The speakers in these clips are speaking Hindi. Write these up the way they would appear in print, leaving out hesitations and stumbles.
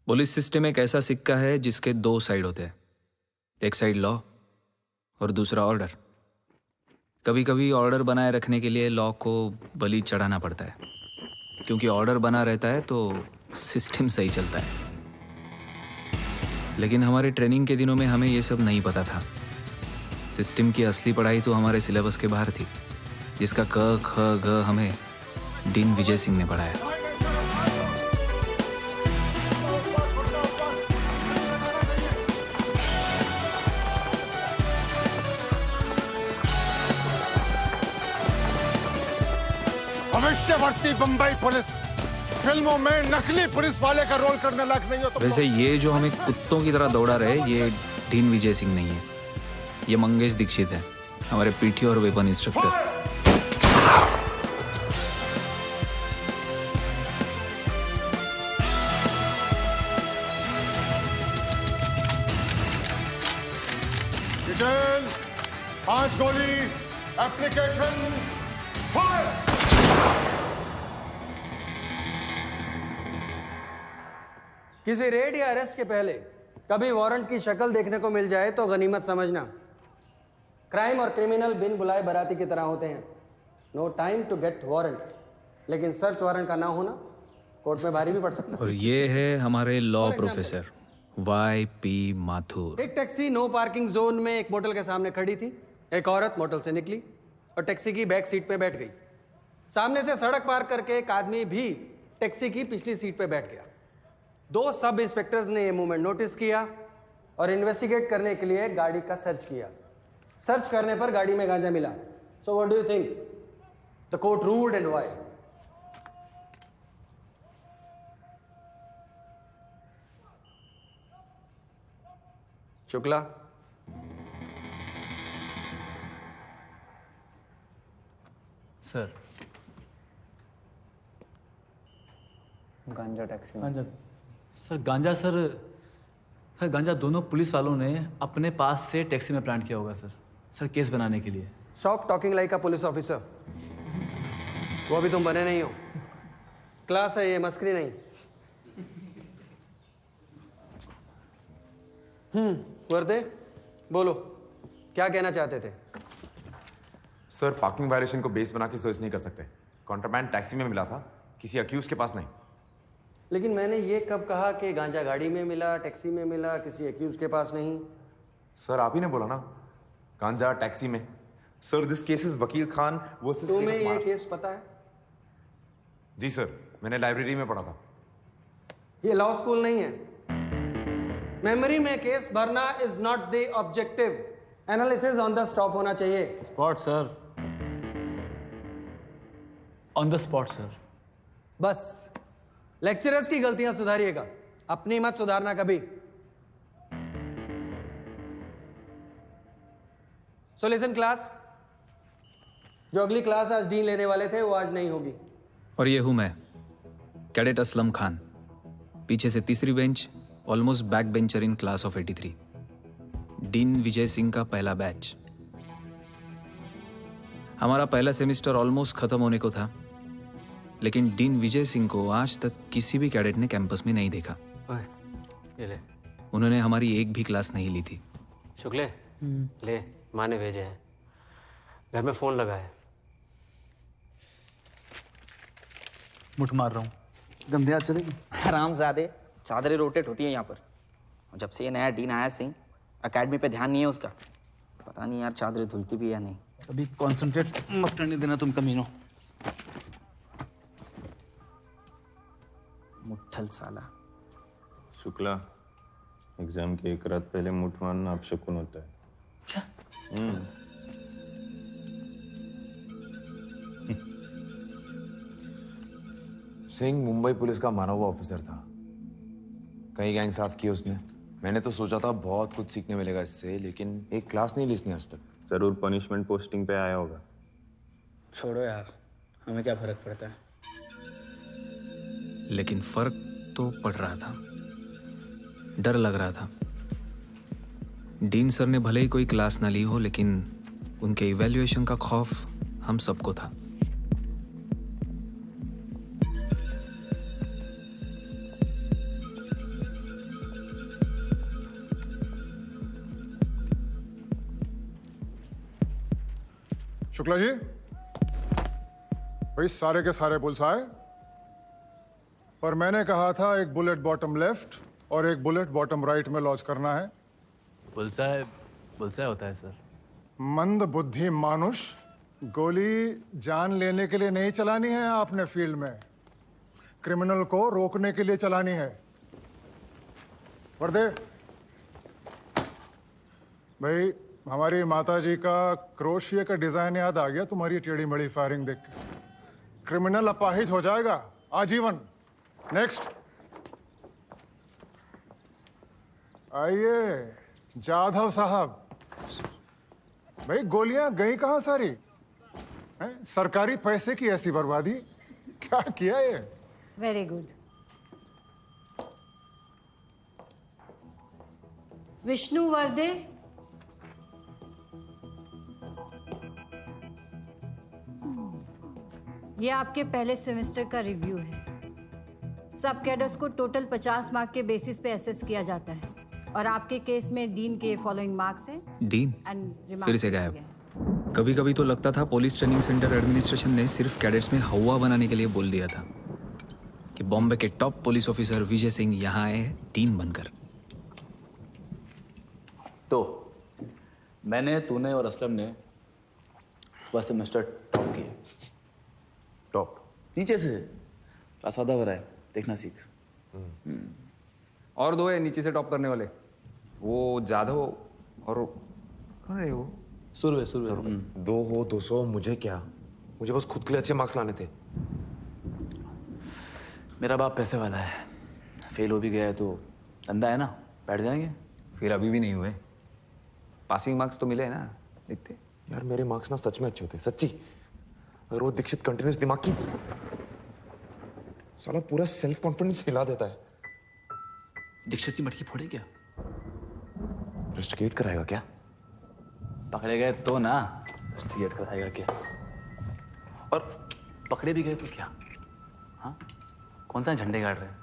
पुलिस सिस्टम एक ऐसा सिक्का है जिसके दो साइड होते हैं, एक साइड लॉ और दूसरा ऑर्डर। कभी कभी ऑर्डर बनाए रखने के लिए लॉ को बलि चढ़ाना पड़ता है, क्योंकि ऑर्डर बना रहता है तो सिस्टम सही चलता है। लेकिन हमारे ट्रेनिंग के दिनों में हमें ये सब नहीं पता था। सिस्टम की असली पढ़ाई तो हमारे सिलेबस के बाहर थी, जिसका क ख ग हमें डीन विजय सिंह ने पढ़ाया। भविष्यवर्ती बंबई पुलिस फिल्मों में नकली पुलिस वाले का रोल करने लायक नहीं हो तुम। वैसे ये जो हमें कुत्तों की तरह दौड़ा रहे, ये डीन विजय सिंह नहीं है, ये मंगेश दीक्षित है, हमारे पीटी और वेपन इंस्ट्रक्टर। डिटेल 5 गोली, एप्लीकेशन फायर। किसी रेड या अरेस्ट के पहले कभी वारंट की शक्ल देखने को मिल जाए तो गनीमत समझना। क्राइम और क्रिमिनल बिन बुलाए बराती की तरह होते हैं। No time to get warrant, लेकिन सर्च वारंट का ना होना कोर्ट में भारी भी पड़ सकता है। और ये है हमारे लॉ प्रोफेसर YP माथुर। एक टैक्सी नो पार्किंग जोन में एक मोटल के सामने खड़ी थी। एक औरत मोटल से निकली और टैक्सी की बैक सीट पे बैठ गई। सामने से सड़क पार करके एक आदमी भी टैक्सी की पिछली सीट पे बैठ गया। 2 सब इंस्पेक्टर्स ने ये मूवमेंट नोटिस किया और इन्वेस्टिगेट करने के लिए गाड़ी का सर्च किया। सर्च करने पर गाड़ी में गांजा मिला। So what do you think the court ruled and why? Shukla, sir. गांजा टैक्सी में। गांजा सर, गांजा सर गांजा दोनों पुलिस वालों ने अपने पास से टैक्सी में प्लांट किया होगा सर केस बनाने के लिए। स्टॉप टॉकिंग लाइक अ पुलिस ऑफिसर। वो अभी तुम बने नहीं हो। क्लास है ये, मस्करी नहीं। वर्दे, बोलो क्या कहना चाहते थे? सर, पार्किंग वायलेशन को बेस बना के सर्च नहीं कर सकते। कॉन्ट्राबैंड टैक्सी में मिला था, किसी अक्यूज के पास नहीं। लेकिन मैंने ये कब कहा कि गांजा गाड़ी में मिला, टैक्सी में मिला, किसी एक्यूज के पास नहीं? सर, आप ही ने बोला ना, गांजा टैक्सी में। सर, दिस केस इज वकील खान वर्सेस तुम्हें ये केस पता है? जी सर, मैंने लाइब्रेरी में पढ़ा था। ये लॉ स्कूल नहीं है। मेमोरी में केस भरना is not the objective. Analysis on the stop होना चाहिए। Spot sir, on the spot sir. बस लेक्चरर्स की गलतियां सुधारिएगा, अपनी मत सुधारना कभी। सो लिसन क्लास, जो अगली क्लास आज डीन लेने वाले थे वो आज नहीं होगी। और ये हूं मैं, कैडेट असलम खान, पीछे से तीसरी bench, almost back bencher in class of 83, dean Vijay Singh का पहला बैच। हमारा पहला सेमेस्टर ऑलमोस्ट खत्म होने को था, लेकिन डीन विजय सिंह को आज तक किसी भी कैडेट ने कैंपस में नहीं देखा। ये ले। उन्होंने हमारी एक भी क्लास नहीं ली थी। शुक्ले, ले, माँ ने भेजे हैं। घर में फोन लगा है। मुठ मार रहा हूँ। गंदे हाथ चलेगी। हरामजादे, चादरें रोटेट होती हैं यहाँ पर। और जब से ये नया डीन आया सिंह, एकेडमी पे ध्यान नहीं है उसका। पता नहीं यार चादरें धुलती भी या नहीं। अभी कॉन्सेंट्रेट मत करने देना तुम कमीनों। मुट्ठल साला। शुक्ला, एग्जाम के एक रात पहले मुठ मारना अपशकुन होता है। क्या? सिंह मुंबई पुलिस का माना हुआ ऑफिसर था। कई गैंग साफ किए उसने। मैंने तो सोचा था बहुत कुछ सीखने मिलेगा इससे, लेकिन एक क्लास नहीं ली इसने आज तक। जरूर पनिशमेंट पोस्टिंग पे आया होगा। छोड़ो यार, हमें क्या फर्क पड़ता है। लेकिन फर्क तो पड़ रहा था, डर लग रहा था। डीन सर ने भले ही कोई क्लास ना ली हो, लेकिन उनके इवैल्यूएशन का खौफ हम सबको था। शुक्ला जी, भाई सारे के सारे पुलिस आए, पर मैंने कहा था एक बुलेट बॉटम लेफ्ट और एक बुलेट बॉटम राइट में लॉन्च करना है। बुलसाय होता है सर। मंद बुद्धि मानुष, गोली जान लेने के लिए नहीं चलानी है आपने फील्ड में, क्रिमिनल को रोकने के लिए चलानी है। वर्दे भाई, हमारी माता जी का क्रोशिया का डिजाइन याद आ गया तुम्हारी टेढ़ी मेढ़ी फायरिंग देख के। क्रिमिनल अपाहिज हो जाएगा आजीवन। नेक्स्ट आइए जाधव साहब। भाई गोलियां गई कहां सारी? हैं? सरकारी पैसे की ऐसी बर्बादी, क्या किया ये? Very good. विष्णु वर्दे, ये आपके पहले सेमेस्टर का रिव्यू है। सब कैडर्स को टोटल 50 मार्क के बेसिस पे असेस किया जाता है और आपके केस में डीन के फॉलोइंग मार्क्स हैं। डीन एंड फिर से गायब। कभी कभी तो लगता था पुलिस ट्रेनिंग सेंटर एडमिनिस्ट्रेशन ने सिर्फ कैडेट्स में हवा बनाने के लिए बोल दिया था कि बॉम्बे के top police officer Vijay Singh यहाँ आए हैं डीन बनकर। तो मैंने, तूने और असलम ने फर्स्ट सेमेस्टर टॉप किए। टॉप नीचे से, क्लास आधा भरा है, देखना सीख। और दो है नीचे से टॉप करने वाले, वो जाधव और कौन है वो? सुरवे। 2 हो 200 मुझे क्या, मुझे बस खुद के लिए अच्छे मार्क्स लाने थे। मेरा बाप पैसे वाला है, फेल हो भी गया है तो धंधा है ना, बैठ जाएंगे। फिर अभी भी नहीं हुए, पासिंग मार्क्स तो मिले ना, देखते। यार मेरे मार्क्स ना सच में अच्छे होते, सच्ची। अगर वो दीक्षित कंटिन्यूस दिमाग की साला पूरा सेल्फ कॉन्फिडेंस हिला देता है। दीक्षित की मटकी फोड़े क्या? रस्टिकेट कराएगा क्या? पकड़े गए तो ना, रस्टिकेट कराएगा क्या? और पकड़े भी गए तो क्या? हाँ, कौन सा झंडे गाड़ रहे हैं?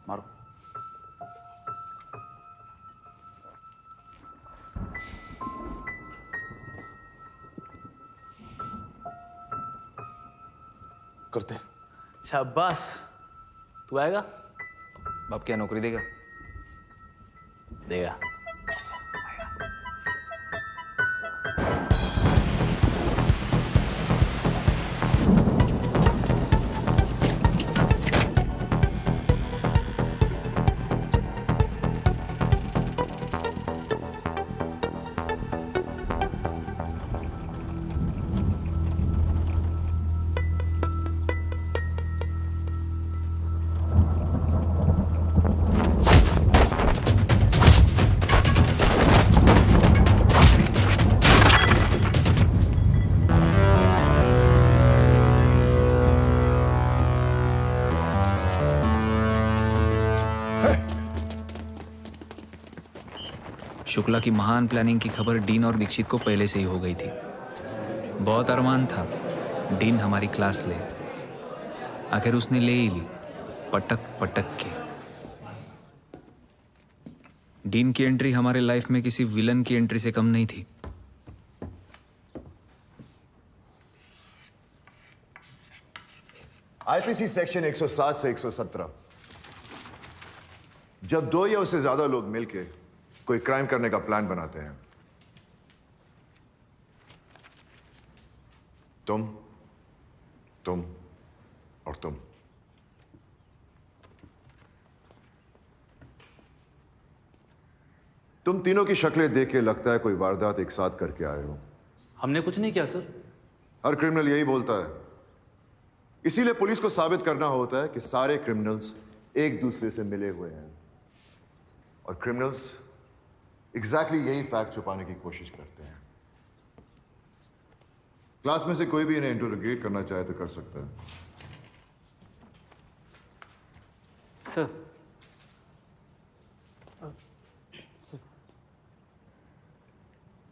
मारो। करते हैं। शाबाश, तू आएगा? बाप क्या नौकरी देगा? देगा। शुक्ला की महान प्लानिंग की खबर डीन और दीक्षित को पहले से ही हो गई थी। बहुत अरमान था डीन हमारी क्लास ले, आखिर उसने ले ही ली, पटक पटक के। डीन की एंट्री हमारे लाइफ में किसी विलन की एंट्री से कम नहीं थी। आईपीसी सेक्शन 107 से 117, जब 2 या उससे ज्यादा लोग मिलके कोई क्राइम करने का प्लान बनाते हैं, तुम और तुम तीनों की शक्लें देख के लगता है कोई वारदात एक साथ करके आए हो। हमने कुछ नहीं किया सर। हर क्रिमिनल यही बोलता है, इसीलिए पुलिस को साबित करना होता है कि सारे क्रिमिनल्स एक दूसरे से मिले हुए हैं, और क्रिमिनल्स एग्जैक्टली यही फैक्ट छुपाने की कोशिश करते हैं। क्लास में से कोई भी इन्हें इंटरोगेट करना चाहे तो कर सकता है। सर,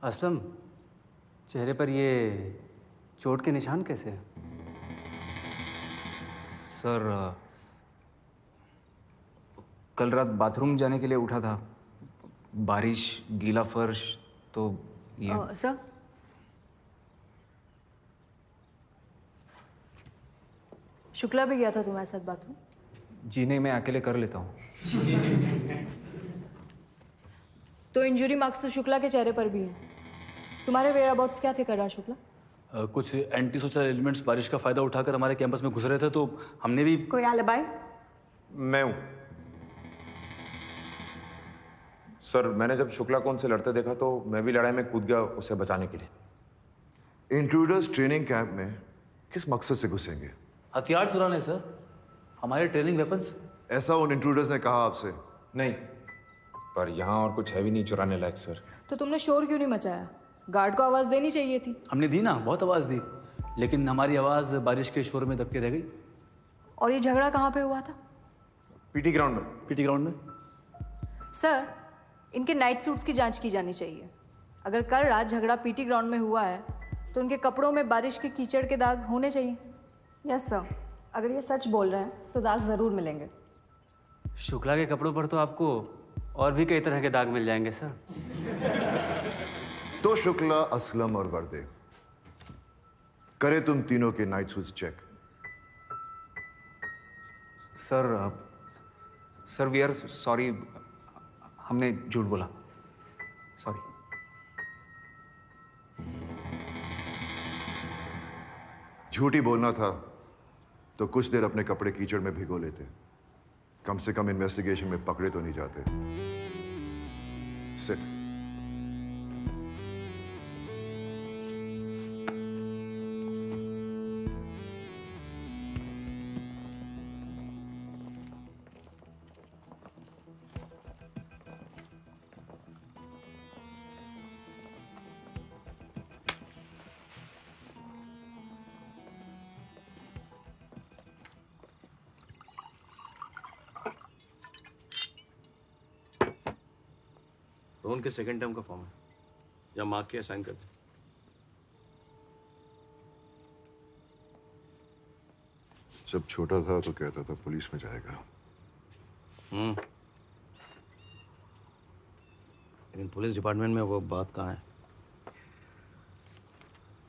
असलम, चेहरे पर ये चोट के निशान कैसे हैं? सर, कल रात बाथरूम जाने के लिए उठा था, बारिश, गीला फर्श, तो सर शुक्ला भी गया था तुम्हारे साथ बाथरूम? जी नहीं, मैं अकेले कर लेता हूँ। तो इंजरी मार्क्स तो शुक्ला के चेहरे पर भी हैं। तुम्हारे वेयर अबाउट्स क्या थे कर रहा शुक्ला? कुछ एंटी सोशल एलिमेंट्स बारिश का फायदा उठाकर हमारे कैंपस में घुस रहे थे, तो हमने भी। कोई एलिबाई? मैं हूं सर। मैंने जब शुक्ला को उनसे लड़ते देखा तो मैं भी लड़ाई में कूद गया उसे बचाने के लिए। इंट्रूडर्स ट्रेनिंग कैंप में किस मकसद से घुसेंगे? हथियार चुराने सर, हमारे ट्रेनिंग वेपन्स। ऐसा उन इंट्रूडर्स ने कहा आपसे? नहीं, पर यहाँ और कुछ है भी नहीं चुराने लायक सर। तो तुमने शोर क्यों नहीं मचाया? गार्ड को आवाज देनी चाहिए थी। हमने दी ना, बहुत आवाज दी, लेकिन हमारी आवाज बारिश के शोर में दबके रह गई। और ये झगड़ा कहाँ पे हुआ था? पीटी ग्राउंड में। पीटी ग्राउंड में। सर, इनके नाइट सूट्स की जांच की जानी चाहिए। अगर कल रात झगड़ा पीटी ग्राउंड में हुआ है तो उनके कपड़ों में बारिश के कीचड़ के दाग होने चाहिए। यस सर, अगर ये सच बोल रहे हैं तो दाग जरूर मिलेंगे। शुक्ला के कपड़ों पर तो आपको और भी कई तरह के दाग मिल जाएंगे सर। तो शुक्ला, असलम और वर्दे, करे तुम तीनों के night suits check. Sir we are sorry, हमने झूठ बोला, सॉरी। झूठ ही बोलना था तो कुछ देर अपने कपड़े कीचड़ में भिगो लेते, कम से कम इन्वेस्टिगेशन में पकड़े तो नहीं जाते। सिट। रोहन के सेकंड टर्म का फॉर्म है, या मार्क के साइन कर दे। जब छोटा था तो कहता था पुलिस में जाएगा। लेकिन पुलिस डिपार्टमेंट में वो बात कहाँ है?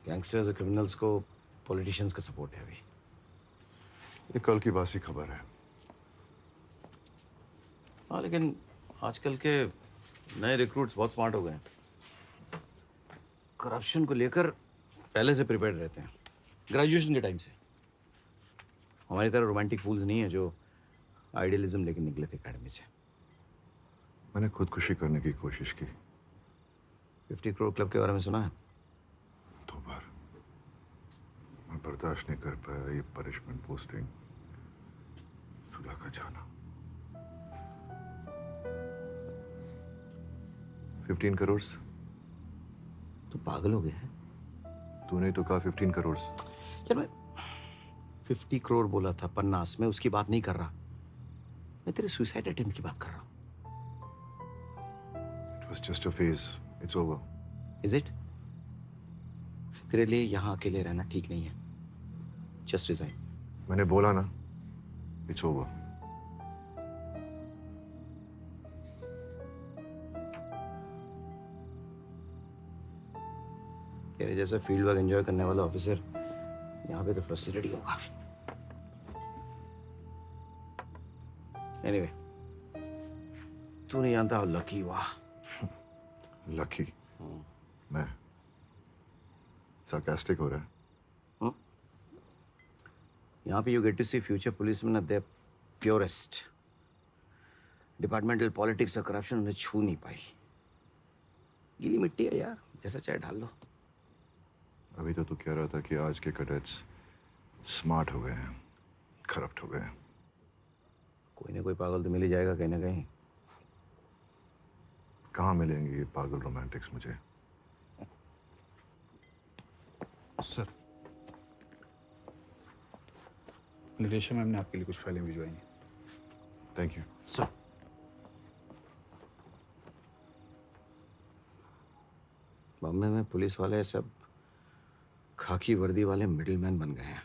गैंगस्टर्स और क्रिमिनल्स को पॉलिटिशियंस का सपोर्ट है अभी। ये कल की बासी खबर है। हाँ, लेकिन आजकल के नए रिक्रूट्स बहुत स्मार्ट हो गए हैं। करप्शन को लेकर पहले से प्रिपेयर्ड रहते हैं, ग्रेजुएशन के टाइम से। हमारी तरह रोमांटिक फूल्स नहीं है जो आइडियलिज्म लेके निकले थे एकेडमी से। मैंने खुदकुशी करने की कोशिश की। 50 करोड़ क्लब के बारे में सुना है? 2 बार। मैं बर्दाश्त नहीं कर पाया ये पनिशमेंट पोस्टिंग, सुधा का जाना। 15 करोड़। तो पागल हो गया है? तूने तो कहा 15 करोड़। यार मैं 50 करोड़ बोला था 50 में, उसकी बात नहीं कर रहा मैं, तेरे सुसाइड अटेम्प्ट की बात कर रहा हूँ। It was just a phase. It's over. Is it? तेरे लिए यहाँ अकेले रहना ठीक नहीं है। Just resign. मैंने बोला ना, it's over. तेरे जैसा फील्ड वर्क एंजॉय करने वाला ऑफिसर यहाँ पे तो फ्रस्ट्रेटेड ही होगा। एनीवे, तू नहीं जानता how lucky you are. Lucky? मैं? sarcastic हो रहा है? यहाँ पे you get to see future policemen at their purest. Departmental politics और करप्शन उन्हें छू नहीं पाई। गीली मिट्टी है यार, जैसा चाहे ढाल लो। अभी तो तू कह रहा था कि आज के कैडेट्स स्मार्ट हो गए हैं, करप्ट हो गए हैं। कोई ना कोई पागल तो मिल ही जाएगा कहीं ना कहीं। कहाँ मिलेंगे ये पागल रोमांटिक्स मुझे? सर, निदेशक मैम ने आपके लिए कुछ फाइलें भिजवाई हैं। Thank you sir. बॉम्बे में पुलिस वाले सब खाकी वर्दी वाले मिडिलमैन बन गए हैं।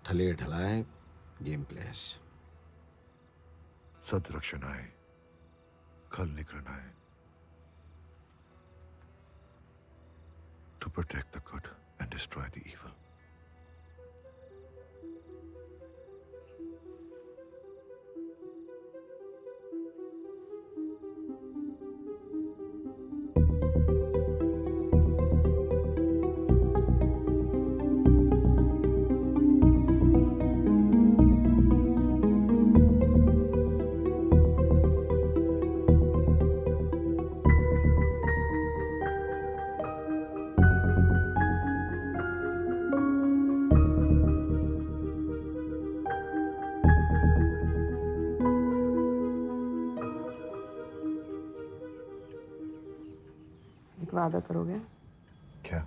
ठले ढलाए गेम प्लेयर्स। सद रक्षणाय, खल निकरणाय। to protect the good and destroy the evil. एक वादा करोगे? क्या?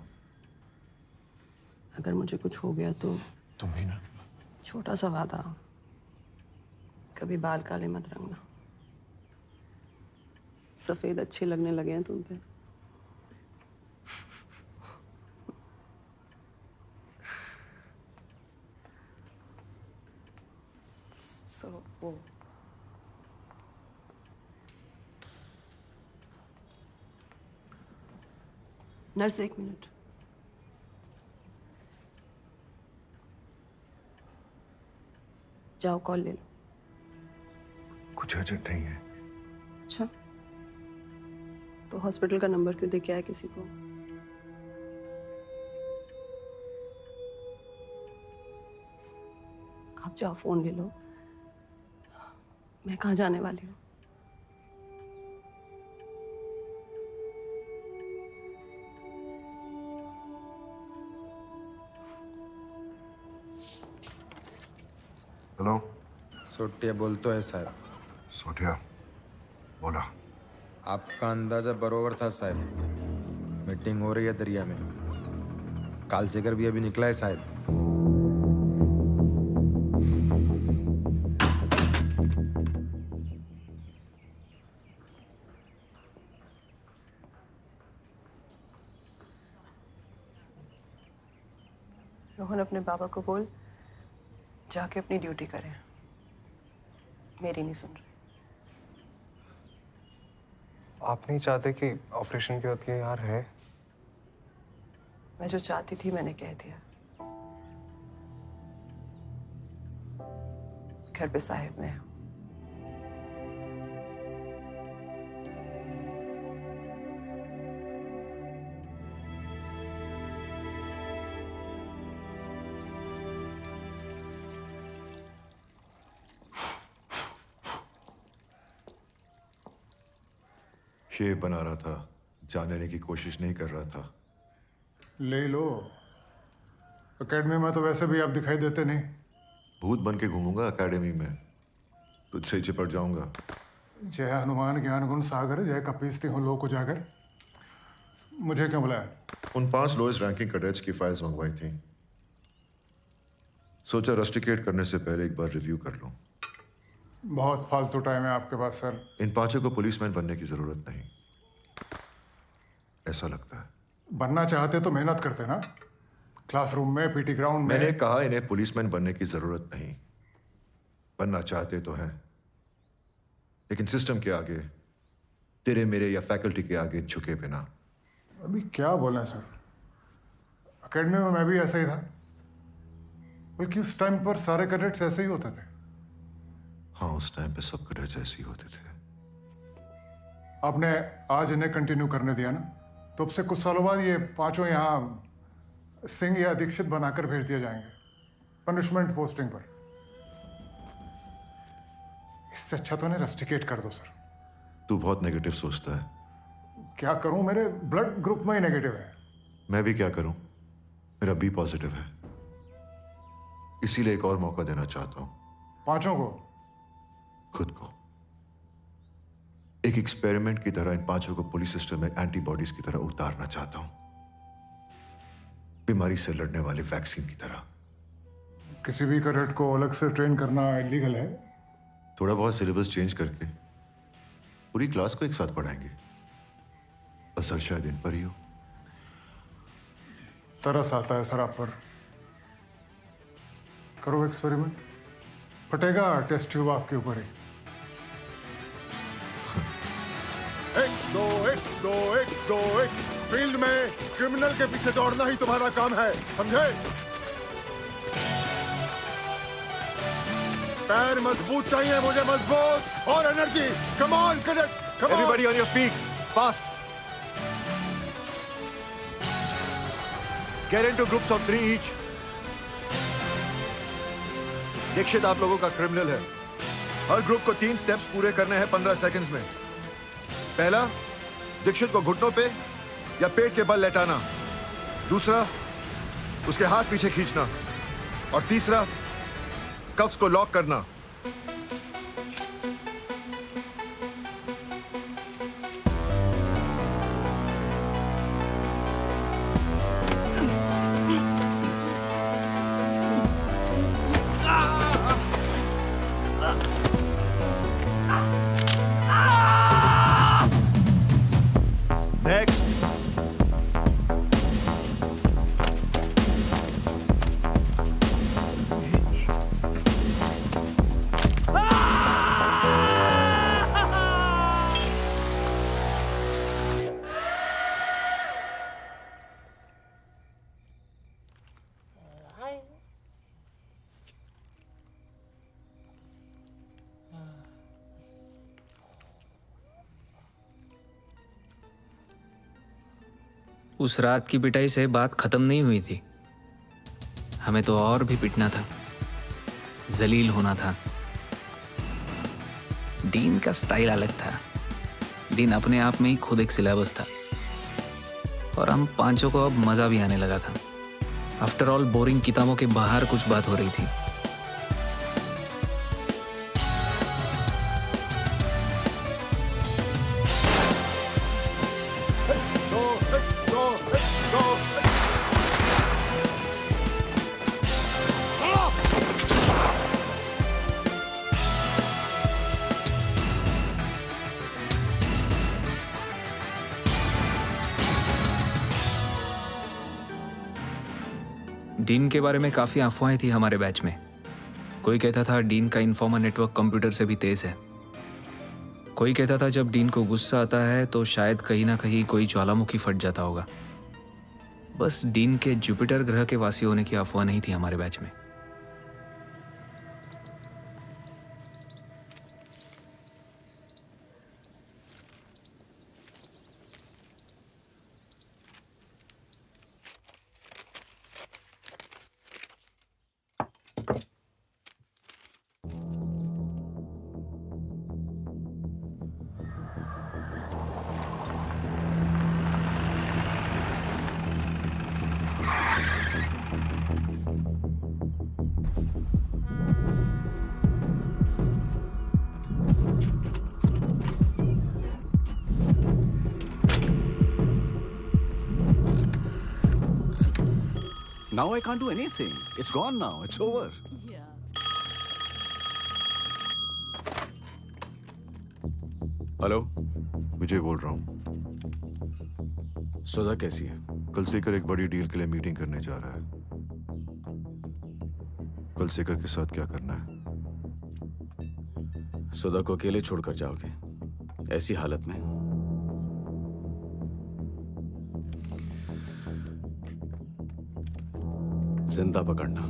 अगर मुझे कुछ हो गया तो? तुम ही ना। छोटा सा वादा, कभी बाल काले मत रंगना। सफेद अच्छे लगने लगे हैं तुम पे। वो नर्स, 1 मिनट। जाओ कॉल ले लो। कुछ अर्जेंट नहीं है। अच्छा, तो हॉस्पिटल का नंबर क्यों दे के आया किसी को? आप जाओ फोन ले लो। मैं कहाँ जाने वाली हूँ? हेलो। सोटिया बोलतो है साहब। सोटिया बोला। आपका अंदाजा बरोबर था साहब। मीटिंग हो रही है दरिया में। कालसेकर भी अभी निकला है साहब। रोहन, अपने बाबा को बोल जाके अपनी ड्यूटी करें। मेरी नहीं सुन रही। आप नहीं चाहते कि ऑपरेशन के वक्त ये यार है? मैं जो चाहती थी मैंने कह दिया। घर पे साहिब में हूँ। शेव बना रहा था, जान लेने की कोशिश नहीं कर रहा था। ले लो। एकेडमी में तो वैसे भी आप दिखाई देते नहीं। भूत बन के घूमूंगा एकेडमी में, तुझसे ही चिपट जाऊंगा। जय हनुमान ज्ञान गुण सागर, जय कपीसती हूँ लोक उजागर। मुझे क्यों बुलाया? उन 5 लोएस्ट रैंकिंग कैडेट्स की फाइल्स मंगवाई थी। सोचा रस्टिकेट करने से पहले एक बार रिव्यू कर लूं। बहुत फालतू टाइम है आपके पास सर। इन 5 को पुलिसमैन बनने की जरूरत नहीं, ऐसा लगता है। बनना चाहते तो मेहनत करते ना, क्लासरूम में, पीटी ग्राउंड में। मैंने कहा इन्हें पुलिसमैन बनने की जरूरत नहीं। बनना चाहते तो हैं, लेकिन सिस्टम के आगे, तेरे मेरे या फैकल्टी के आगे झुके बिना। अभी क्या बोलें सर, एकेडमी में मैं भी ऐसा ही था। बल्कि उस टाइम पर सारे कैडेट्स ऐसे ही होते थे। हाँ, उस टाइम पे सब कैडेट्स ऐसे ही होते थे। आपने आज इन्हें कंटिन्यू करने दिया ना, तो अब से कुछ सालों बाद ये 5 यहाँ सिंह या दीक्षित बनाकर भेज दिए जाएंगे पनिशमेंट पोस्टिंग पर। इससे अच्छा तो इन्हें रस्टिकेट कर दो सर। तू बहुत नेगेटिव सोचता है। क्या करूं, मेरे ब्लड ग्रुप में ही नेगेटिव है। मैं भी क्या करूं, मेरा बी पॉजिटिव है। इसीलिए एक और मौका देना चाहता हूं। 5 को? खुद को। एक एक्सपेरिमेंट की तरह इन 5 को पुलिस सिस्टम में एंटीबॉडीज की तरह उतारना चाहता हूं, बीमारी से लड़ने वाले वैक्सीन की तरह। किसी भी कैडेट को अलग से ट्रेन करना इलीगल है? थोड़ा बहुत सिलेबस चेंज करके पूरी क्लास को एक साथ पढ़ाएंगे। असर शायद इन पर ही हो। तरस आता है सर आप पर। करो एक्सपेरिमेंट, फटेगा टेस्ट ट्यूब आपके ऊपर ही। 1 2 1 2 1 2 1 फील्ड में क्रिमिनल के पीछे दौड़ना ही तुम्हारा काम है, समझे? पैर मजबूत चाहिए मुझे, मजबूत और energy. Come on cadets, come on. Everybody on your feet, fast. Get into groups of 3 each. Dikshit आप लोगों का क्रिमिनल है। हर ग्रुप को 3 स्टेप्स पूरे करने हैं 15 सेकंड्स में। पहला, दीक्षित को घुटनों पे या पेट के बल लेटाना। दूसरा, उसके हाथ पीछे खींचना। और तीसरा, कफ्स को लॉक करना। नेक्स्ट, उस रात की पिटाई से बात खत्म नहीं हुई थी। हमें तो और भी पिटना था, जलील होना था। डीन का स्टाइल अलग था। डीन अपने आप में ही खुद एक सिलेबस था और हम पांचों को अब मजा भी आने लगा था। आफ्टर ऑल बोरिंग किताबों के बाहर कुछ बात हो रही थी। डीन के बारे में काफी अफवाहें थी हमारे बैच में। कोई कहता था डीन का इन्फॉर्मर नेटवर्क कंप्यूटर से भी तेज है। कोई कहता था जब डीन को गुस्सा आता है तो शायद कहीं ना कहीं कोई ज्वालामुखी फट जाता होगा। बस डीन के जुपिटर ग्रह के वासी होने की अफवाह नहीं थी हमारे बैच में। Now I can't do anything. It's gone now. It's over. Hello, Vijay बोल रहा हूँ। सुधा कैसी है? कल शेखर एक बड़ी डील के लिए मीटिंग करने जा रहा है। कल शेखर के साथ क्या करना है? सुधा को अकेले छोड़कर जाओगे ऐसी हालत में? जिंदा पकड़ना।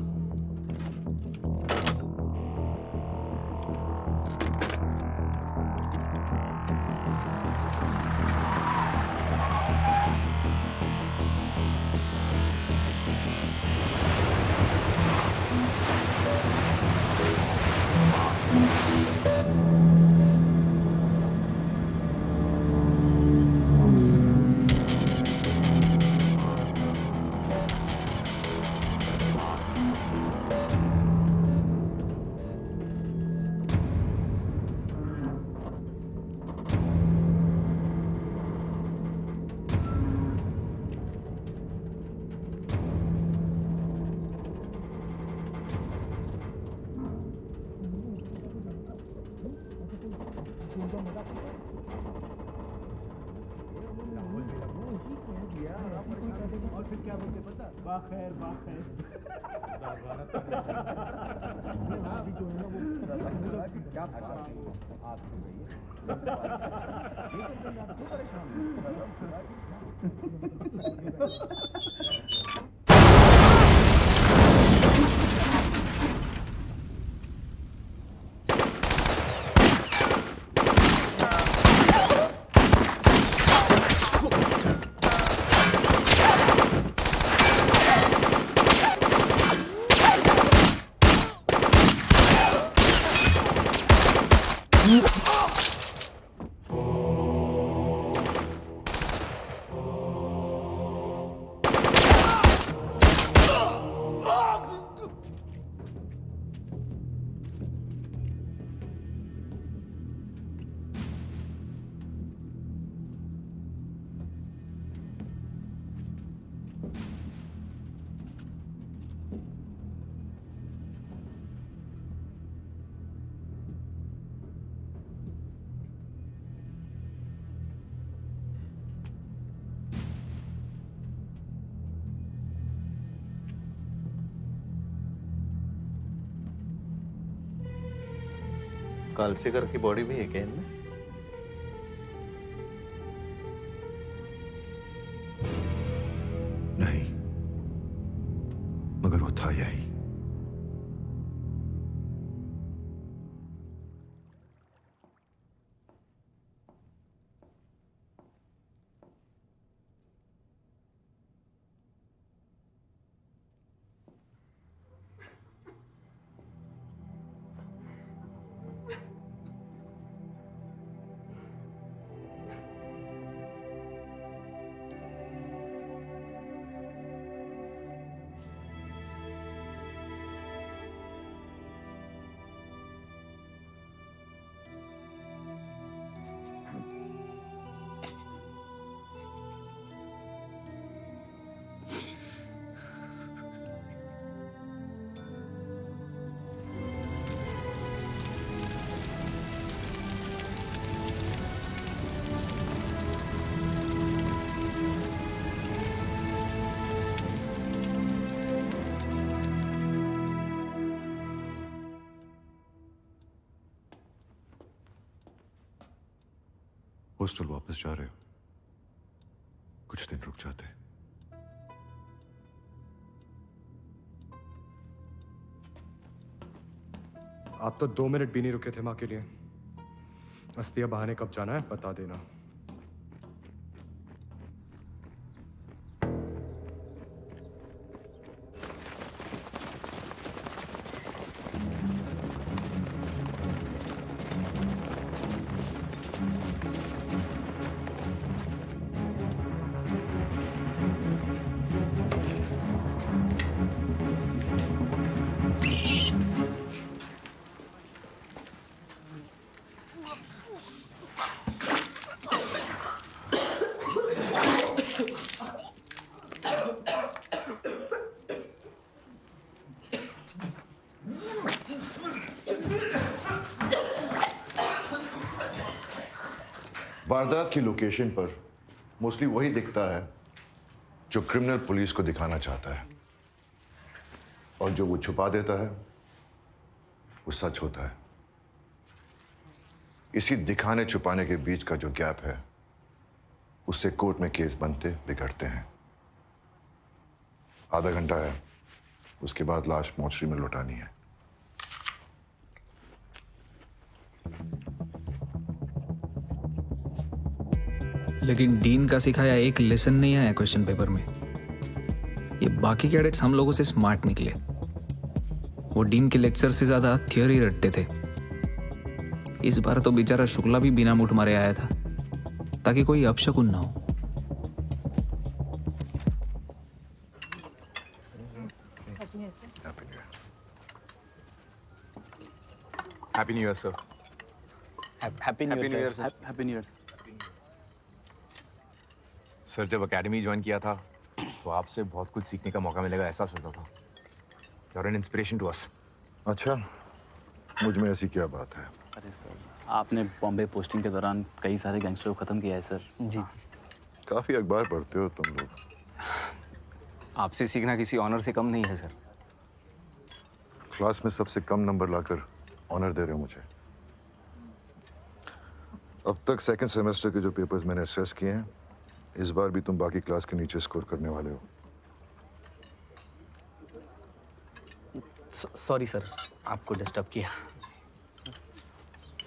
कालसेकर की बॉडी भी है क्या इनमें? नहीं, मगर वो था यही। हॉस्टल वापस जा रहे हो? कुछ दिन रुक जाते। आप तो 2 मिनट भी नहीं रुके थे माँ के लिए। अस्तिया बहाने कब जाना है बता देना। वारदात की लोकेशन पर मोस्टली वही दिखता है जो क्रिमिनल पुलिस को दिखाना चाहता है, और जो वो छुपा देता है वो सच होता है। इसी दिखाने छुपाने के बीच का जो गैप है उससे कोर्ट में केस बनते बिगड़ते हैं। आधा घंटा है, उसके बाद लाश मोर्चरी में लौटानी है। लेकिन डीन का सिखाया एक लेसन नहीं आया क्वेश्चन पेपर में। ये बाकी कैडेट्स हम लोगों से स्मार्ट निकले। वो डीन के लेक्चर से ज्यादा थियोरी रटते थे। इस बार तो बेचारा शुक्ला भी बिना मुठ मारे आया था ताकि कोई अपशकुन ना हो। Happy new year sir. Happy new year sir. Happy new year sir. जब एकेडमी ज्वाइन किया था तो आपसे बहुत कुछ सीखने का मौका मिलेगा ऐसा सोचा था। You are an inspiration to us. अच्छा, मुझ में ऐसी क्या बात है? अरे सर, आपने बॉम्बे पोस्टिंग के दौरान कई सारे गैंगस्टर को खत्म किया है सर। जी। काफी अखबार पढ़ते हो तुम लोग। आपसे सीखना किसी ऑनर से कम नहीं है सर। क्लास में सबसे कम नंबर लाकर ऑनर दे रहे हो मुझे। अब तक सेकंड सेमेस्टर के जो पेपर्स मैंने असेस किए हैं इस बार भी तुम बाकी क्लास के नीचे स्कोर करने वाले हो। सॉरी सर, आपको डिस्टर्ब किया।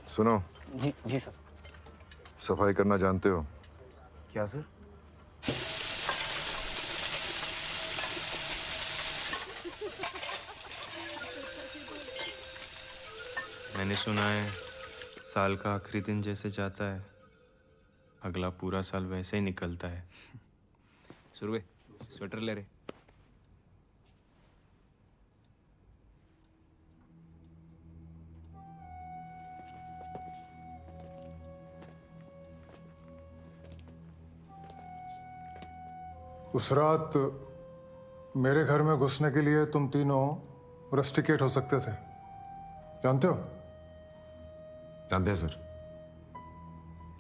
सुनो, जी जी सर। सफाई करना जानते हो? क्या सर? मैंने सुना है साल का आखिरी दिन जैसे जाता है, अगला पूरा साल वैसे ही निकलता है। सुरवे, स्वेटर ले रे। उस रात मेरे घर में घुसने के लिए तुम तीनों रस्टिकेट हो सकते थे, जानते हो? जानते हैं सर,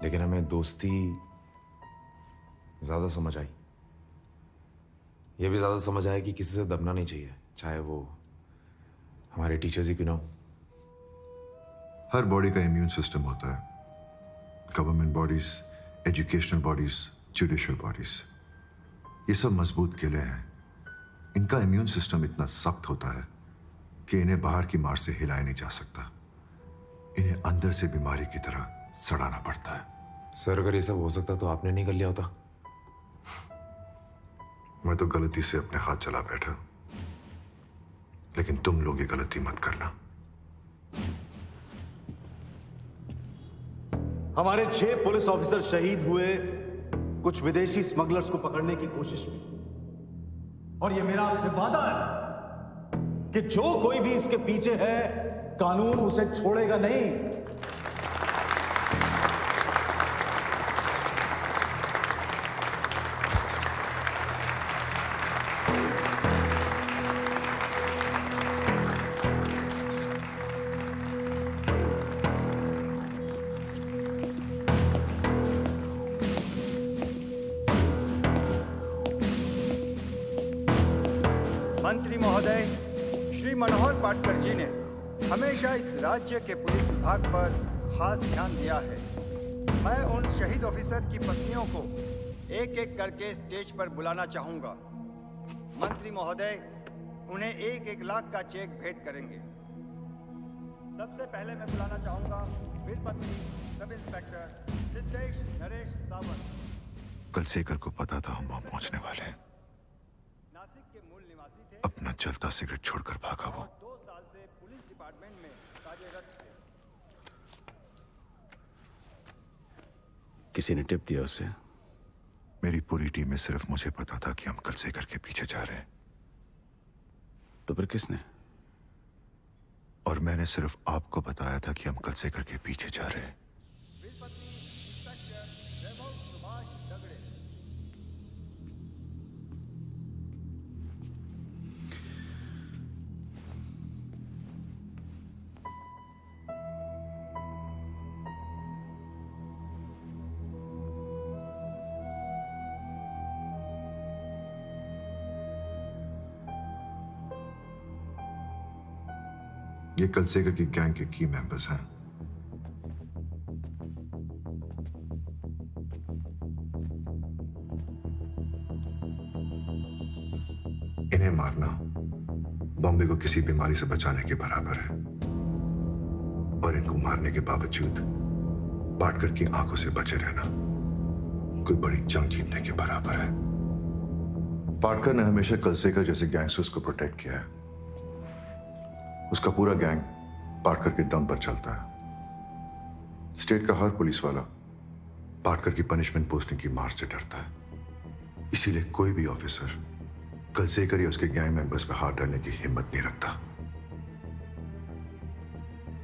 लेकिन हमें दोस्ती ज्यादा समझ आई। यह भी ज्यादा समझ आया कि किसी से दबना नहीं चाहिए, चाहे वो हमारे टीचर्स ही क्यों ना हो। हर बॉडी का इम्यून सिस्टम होता है। Government bodies, educational bodies, judicial bodies, ये सब मजबूत किले हैं। इनका इम्यून सिस्टम इतना सख्त होता है कि इन्हें बाहर की मार से हिलाया नहीं जा सकता। इन्हें अंदर से बीमारी की तरह सड़ाना पड़ता है। सर, अगर ये सब हो सकता तो आपने नहीं कर लिया होता। मैं तो गलती से अपने हाथ चला बैठा, लेकिन तुम लोग ये गलती मत करना। हमारे 6 पुलिस ऑफिसर शहीद हुए कुछ विदेशी स्मगलर्स को पकड़ने की कोशिश में, और ये मेरा आपसे वादा है कि जो कोई भी इसके पीछे है, कानून उसे छोड़ेगा नहीं। मंत्री महोदय श्री मनोहर पाटकर जी ने हमेशा इस राज्य के पुलिस विभाग पर खास ध्यान दिया है। मैं उन शहीद ऑफिसर की पत्नियों को एक एक करके स्टेज पर बुलाना चाहूंगा। मंत्री महोदय उन्हें 1-1 लाख का चेक भेंट करेंगे। सबसे पहले मैं बुलाना चाहूंगा वीरपत्नी सब इंस्पेक्टर सिद्धेश नरेश सावंत। कलसेकर को पता था हम वहां पहुंचने वाले हैं। नासिक के मूल निवासी थे। अपना चलता सिगरेट छोड़कर भागा वो। 2 साल से पुलिस डिपार्टमेंट में कार्यरत थे। किसी ने टिप दिया उसे? मेरी पूरी टीम में सिर्फ मुझे पता था कि हम कलसेकर के पीछे जा रहे हैं। तो फिर किसने? और मैंने सिर्फ आपको बताया था कि हम कलसेकर के पीछे जा रहे हैं। ये कलसेकर की गैंग के की मेंबर्स हैं। इन्हें मारना बॉम्बे को किसी बीमारी से बचाने के बराबर है, और इनको मारने के बावजूद पाटकर की आंखों से बचे रहना कोई बड़ी जंग जीतने के बराबर है। पाटकर ने हमेशा कलसेकर जैसे गैंगस्टर्स को प्रोटेक्ट किया है। उसका पूरा गैंग पाटकर के दम पर चलता है। स्टेट का हर पुलिस वाला पाटकर की पनिशमेंट पोस्टिंग की मार से डरता है। इसीलिए कोई भी ऑफिसर कलसेकर या उसके गैंग मेंबर्स पर हाथ डालने की हिम्मत नहीं रखता।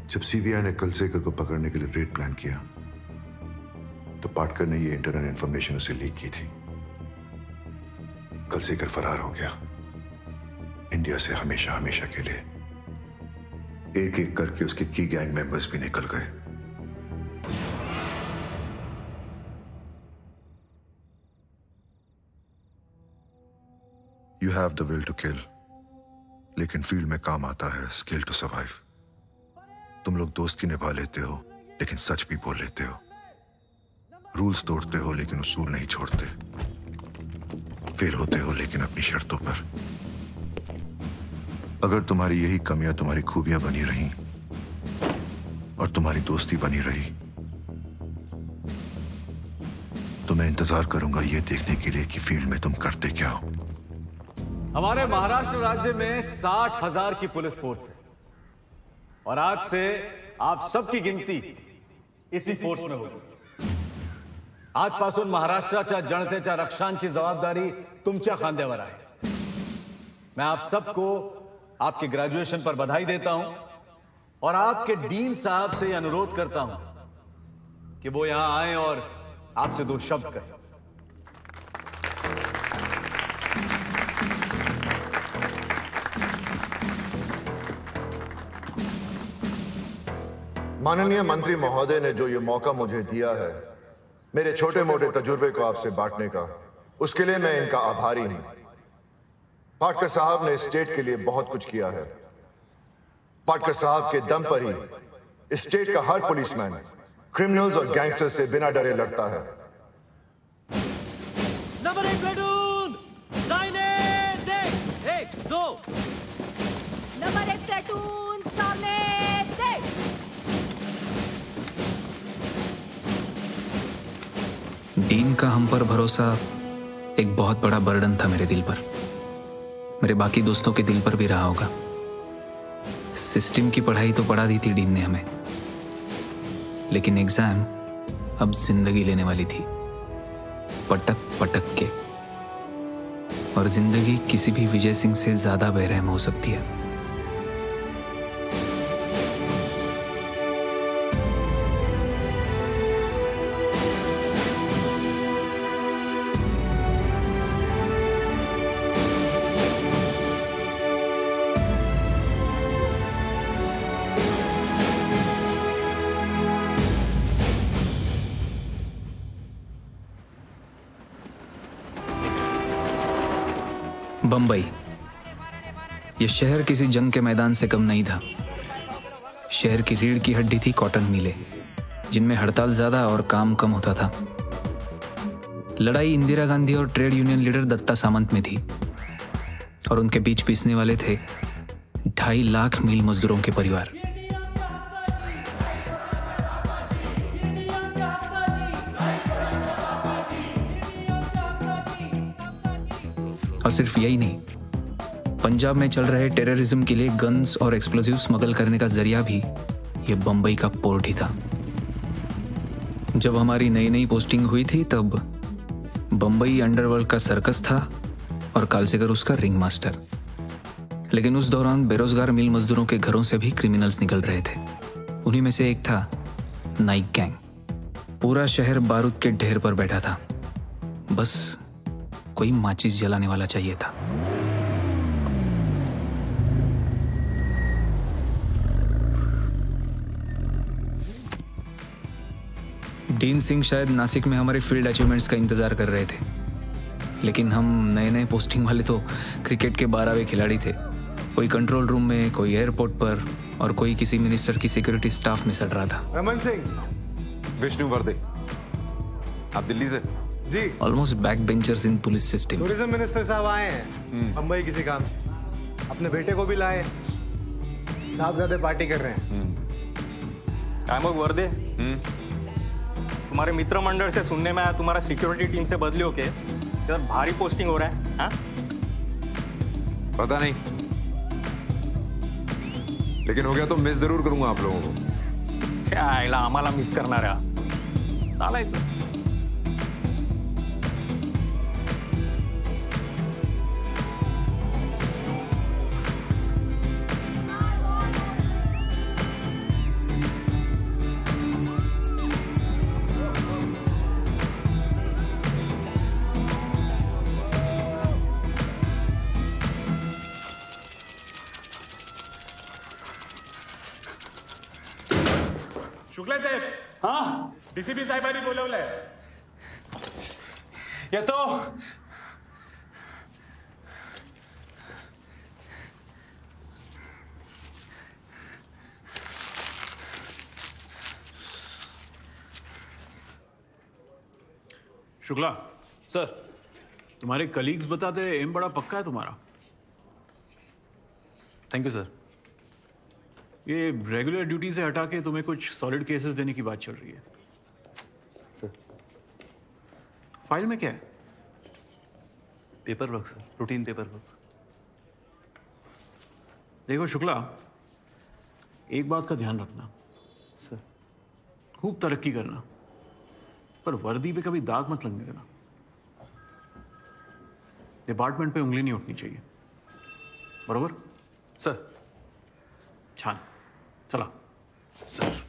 जब सीबीआई ने कलसेकर को पकड़ने के लिए रेड प्लान किया, तो पाटकर ने ये इंटरनल इंफॉर्मेशन उसे लीक की थी। कलसेकर फरार हो गया इंडिया से हमेशा हमेशा के लिए। एक एक करके उसके की गैंग मेंबर्स भी निकल गए। You have the will to kill, लेकिन फील्ड में काम आता है स्किल टू सर्वाइव। तुम लोग दोस्ती निभा लेते हो, लेकिन सच भी बोल लेते हो। रूल्स तोड़ते हो लेकिन उसूल नहीं छोड़ते, फेल होते हो लेकिन अपनी शर्तों पर। अगर तुम्हारी यही कमियां तुम्हारी खूबियां बनी रही और तुम्हारी दोस्ती बनी रही तो मैं इंतजार करूंगा ये देखने के लिए कि फील्ड में तुम करते क्या हो। हमारे महाराष्ट्र राज्य में 60,000 की पुलिस फोर्स है और आज से आप सबकी गिनती इसी फोर्स में होगी। आजपासून महाराष्ट्राच्या जनतेच्या रक्षांची जबाबदारी तुमच्या खांद्यावर आहे। मैं आप सबको आपके ग्रेजुएशन पर बधाई देता हूं और आपके डीन साहब से यह अनुरोध करता हूं कि वो यहां आए और आपसे 2 शब्द कहें। माननीय मंत्री महोदय ने जो ये मौका मुझे दिया है मेरे छोटे मोटे तजुर्बे को आपसे बांटने का, उसके लिए मैं इनका आभारी हूं। पाटकर साहब ने स्टेट के लिए बहुत कुछ किया है। पाटकर साहब के दम पर ही स्टेट का हर पुलिसमैन क्रिमिनल्स और गैंगस्टर्स से बिना डरे लड़ता है। नंबर 1 प्लेटून दाहिने देख 1 2 नंबर 1 प्लेटून सामने देख। डीन का हम पर भरोसा एक बहुत बड़ा बर्डन था मेरे दिल पर, मेरे बाकी दोस्तों के दिल पर भी रहा होगा। सिस्टम की पढ़ाई तो पढ़ा दी थी डीन ने हमें, लेकिन एग्जाम अब जिंदगी लेने वाली थी, पटक पटक के। और जिंदगी किसी भी विजय सिंह से ज्यादा बेरहम हो सकती है। बंबई, यह शहर किसी जंग के मैदान से कम नहीं था। शहर की रीढ़ की हड्डी थी कॉटन मिलें, जिनमें हड़ताल ज्यादा और काम कम होता था। लड़ाई इंदिरा गांधी और ट्रेड यूनियन लीडर दत्ता सामंत में थी और उनके बीच पीसने वाले थे 2.5 लाख मील मजदूरों के परिवार। और सिर्फ यही नहीं, पंजाब में चल रहे टेररिज्म के लिए गन्स और एक्सप्लोजिव स्मगल करने का जरिया भी ये बंबई का पोर्ट ही था। जब हमारी नई नई पोस्टिंग हुई थी तब बंबई अंडरवर्ल्ड का सर्कस था और कालसेकर उसका रिंग मास्टर। लेकिन उस दौरान बेरोजगार मिल मजदूरों के घरों से भी क्रिमिनल्स निकल रहे थे। उन्हीं में से एक था नाइक गैंग। पूरा शहर बारूद के ढेर पर बैठा था, बस कोई माचिस जलाने वाला चाहिए था। डीन सिंह शायद नासिक में हमारे फील्ड अचीवमेंट्स का इंतजार कर रहे थे, लेकिन हम नए नए पोस्टिंग वाले तो क्रिकेट के 12वें खिलाड़ी थे। कोई कंट्रोल रूम में, कोई एयरपोर्ट पर और कोई किसी मिनिस्टर की सिक्योरिटी स्टाफ में सड़ रहा था। रमन सिंह, विष्णु वर्दे, आप दिल्ली से? जी। ऑलमोस्ट बैक बेंचर्स इन पुलिस सिस्टम। टूरिज्म मिनिस्टर साहब आए हैं मुंबई किसी काम से, अपने बेटे को भी लाए, साहबजादे पार्टी कर रहे हैं। काय मग वर्दे, तुम्हारे मित्र मंडल से सुनने में आया तुम्हारा सिक्योरिटी टीम से बदली होके इधर भारी पोस्टिंग हो रहा है। हाँ? पता नहीं, लेकिन हो गया तो मिस जरूर करूंगा आप लोगों को। क्या आयला आम्हाला मिस करणाऱ्या, चालायचं। शुक्ला साहेब, हाँ डीसीपी साहेबांनी बोलवलंय. येतो. शुक्ला सर, तुम्हारे कलीग्स बताते हैं एम बड़ा पक्का है तुम्हारा। Thank you sir. ये रेगुलर ड्यूटी से हटा के तुम्हें कुछ सॉलिड केसेस देने की बात चल रही है। सर, फाइल में क्या है? Paper work sir, routine paper work. देखो शुक्ला, एक बात का ध्यान रखना सर। खूब तरक्की करना, पर वर्दी पे कभी दाग मत लगने देना। डिपार्टमेंट पे उंगली नहीं उठनी चाहिए, बरोबर? सर। छान, चला। सर।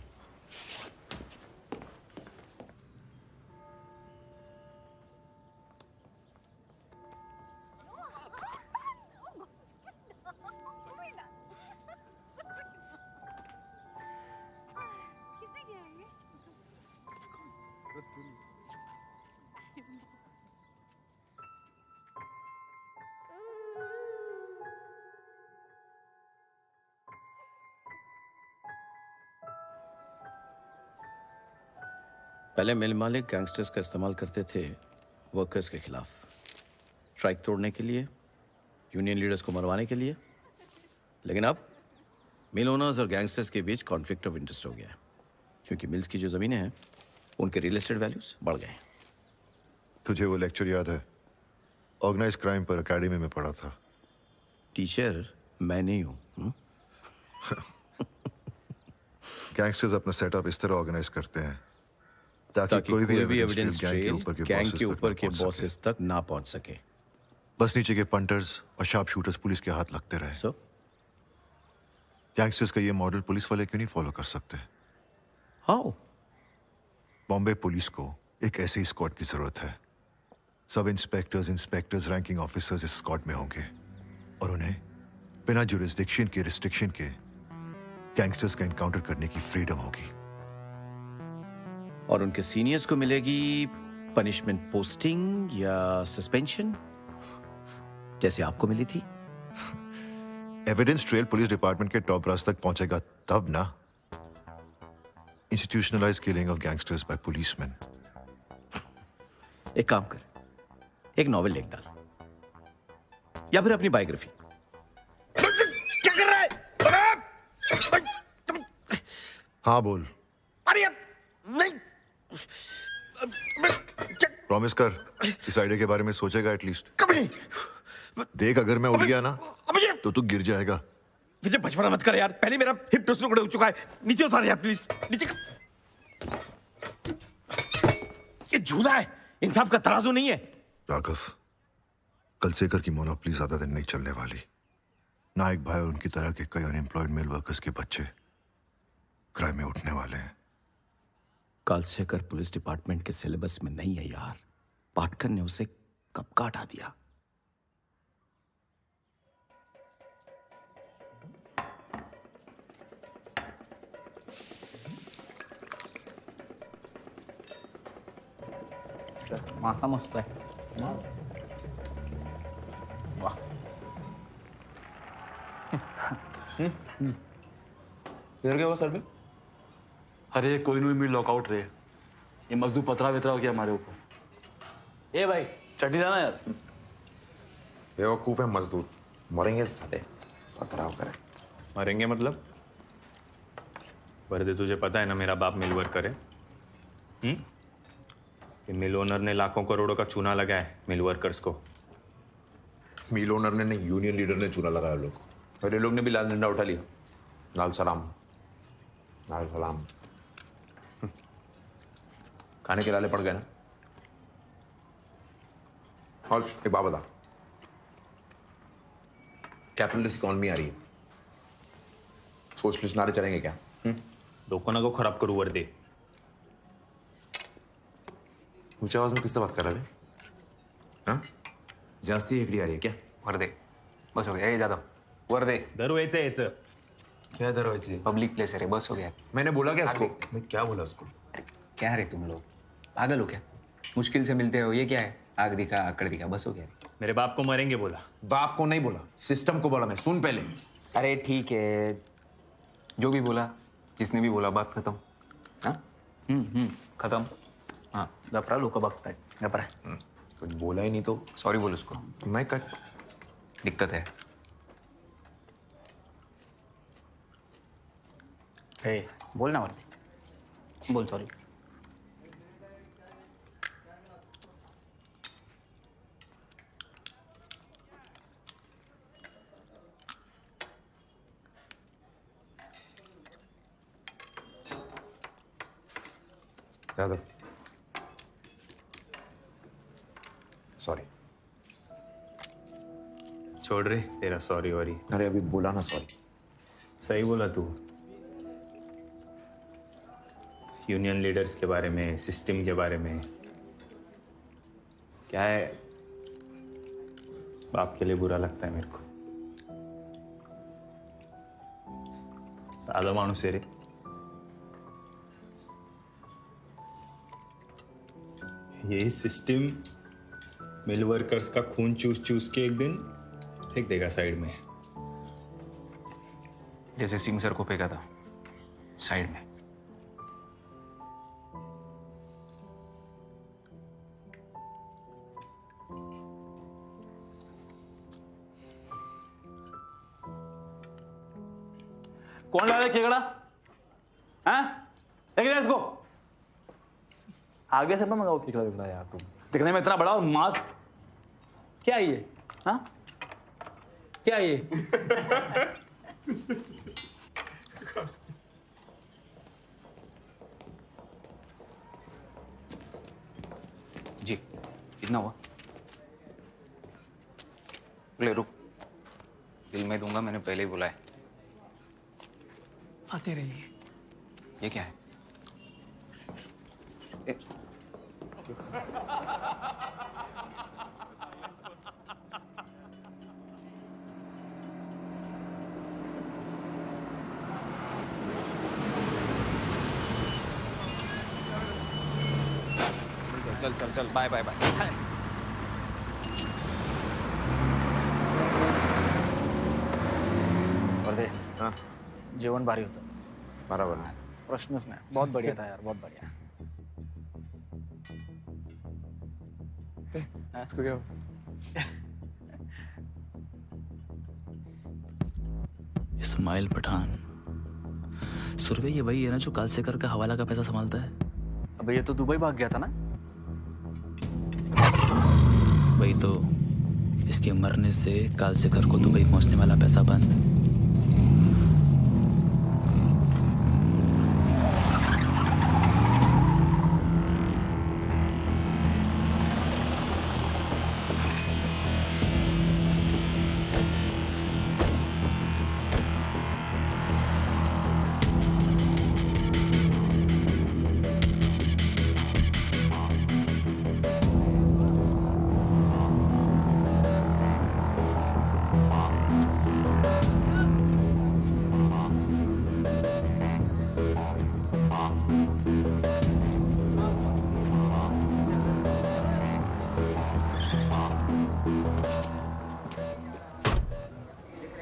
पहले मिल मालिक गैंगस्टर्स का इस्तेमाल करते थे वर्कर्स के खिलाफ, स्ट्राइक तोड़ने के लिए, यूनियन लीडर्स को मरवाने के लिए। लेकिन अब मिल ओनर्स और गैंगस्टर्स के बीच कॉन्फ्लिक्ट ऑफ इंटरेस्ट हो गया है, क्योंकि मिल्स की जो ज़मीनें हैं उनके रियल एस्टेट वैल्यूज बढ़ गए हैं। तुझे वो लेक्चर याद है? ऑर्गेनाइज क्राइम पर एकेडमी में पढ़ा था। टीचर मैं नहीं हूँ। गैंगस्टर्स अपना सेटअप इस तरह ऑर्गेनाइज करते हैं ताकि कोई भी एविडेंस गैंग ट्रेल गैंग के ऊपर के बॉसेस बॉसेस तक ना पहुंच सके। बस नीचे के पंटर्स और शार्प शूटर्स पुलिस के हाथ लगते रहे। गैंगस्टर्स का ये मॉडल पुलिस वाले क्यों नहीं फॉलो कर सकते? हाउ? बॉम्बे पुलिस को एक ऐसे स्क्वाड की जरूरत है। सब इंस्पेक्टर्स, रैंकिंग ऑफिसर्स इस स्क्वाड में होंगे और उन्हें बिना जुरिस्डिक्शन के, रिस्ट्रिक्शन के गैंगस्टर्स का एनकाउंटर करने की फ्रीडम होगी। और उनके सीनियर्स को मिलेगी पनिशमेंट, पोस्टिंग या सस्पेंशन, जैसे आपको मिली थी। एविडेंस ट्रेल पुलिस डिपार्टमेंट के टॉप ब्रास तक पहुंचेगा तब ना। Institutionalise killing of gangsters by policeman. एक काम कर, एक नॉवेल लिख डाल या फिर अपनी बायोग्राफी। क्या कर रहा है? हाँ बोल। अरे नहीं, प्रॉमिस कर इस आइडिया के बारे में सोचेगा एटलीस्ट। कभी नहीं। देख अगर मैं उड़ गया ना तो तू गिर जाएगा। मुझे बचपना मत कर यार, पहले मेरा हिप टुकड़े हो चुका है। नीचे उतार यार प्लीज, नीचे। ये झूला है, इंसाफ का तराजू नहीं है। राघव, कलसेकर की मोनोपोली ज्यादा दिन नहीं चलने वाली। नायक भाई और उनकी तरह के कई अनएम्प्लॉयड मेल वर्कर्स के बच्चे क्राइम में उठने वाले हैं। कालसेकर पुलिस डिपार्टमेंट के सिलेबस में नहीं है यार। पाटकर ने उसे कब का हटा दिया। मासा मस्त आहे। वाह। इधर क्या हुआ सर में? अरे कोई नहीं मिल लॉकआउट रहे। ये मजदूर पतरा वेतरा हो गया हमारे ऊपर। ए भाई चटनी लाना यार। बेवकूफ है मजदूर, मरेंगे साले। पतराव करे। मरेंगे मतलब? वर्दे तुझे पता है ना मेरा बाप मिल वर्कर है। कि मिल ओनर ने लाखों करोड़ों का चूना लगाया है मिल वर्कर्स को। मिल ओनर ने नहीं, यूनियन लीडर ने चूना लगाया लोग। और ये लोग ने भी लाल झंडा उठा लिया। लाल सलाम, लाल सलाम। खाने के लाले पड़ गए ना। और एक बात बता, कैपिटलिस्ट इकोनॉमी आ रही है, सोशलिस्ट नारे चलेंगे क्या? लोगों को खराब करूँ वर्दे। ऊंची आवाज में किससे बात कर रहे हैं? हाँ? जास्ती एकड़ी आ रही है क्या? वर्दे बस हो गया। ये जादव वर्दे दरवाजे क्या दरवाजे? पब्लिक प्लेस है रे, बस हो गया। मैंने बोला क्या इसको? मैं क्या बोला उसको? क्या रे तुम लोग पागल हो क्या? मुश्किल से मिलते हो, ये क्या है? आग दिखा आकड़ दिखा, बस हो गया। मेरे बाप को मरेंगे बोला। बाप को नहीं बोला, सिस्टम को बोला मैं। सुन पहले। अरे ठीक है, जो भी बोला, जिसने भी बोला, बात खत्म। हाँ खत्म। हाँ घबरा, लोक बघतायत, घबरा. कुछ बोला ही नहीं तो सॉरी बोल उसको. मैं कट. दिक्कत है. हे बोल ना वरती. बोल सॉरी. यादव सॉरी. छोड़ रे तेरा सॉरी वॉरी. अरे अभी बोला ना सॉरी. सही बोला तू. यूनियन लीडर्स के बारे में, सिस्टम के बारे में. क्या है, बाप के लिए बुरा लगता है मेरे को. साधा माणूस है रे. ये सिस्टम मिल वर्कर्स का खून चूस चूस के एक दिन फेंक देगा साइड में. जैसे सिंह सर को फेंका था साइड में. कौन ला रहा है केकड़ा? हाँ? लेके जा इसको. आगे से मंगाओ केकड़ा वेकड़ा यार. तुम दिखने में इतना बड़ा और मांस. क्या है ये? हाँ? क्या है ये? जी कितना हुआ? ले रुक, दिल में दूंगा, मैंने पहले ही बुलाया. आते रहिए. ये क्या है? चल चल चल, बाय बाय बाय. वर्दे, हाँ जेवण भारी होतं. बराबर ना. प्रश्नच नाही. बहुत बढ़िया था यार, बहुत बढ़िया. इसको क्या? इस्माइल पठान. सुरभि ये वही है ना जो कालसेकर का हवाला का पैसा संभालता है? अबे ये तो दुबई भाग गया था ना. वही तो. इसके मरने से कालसेकर को दुबई पहुंचने वाला पैसा बंद.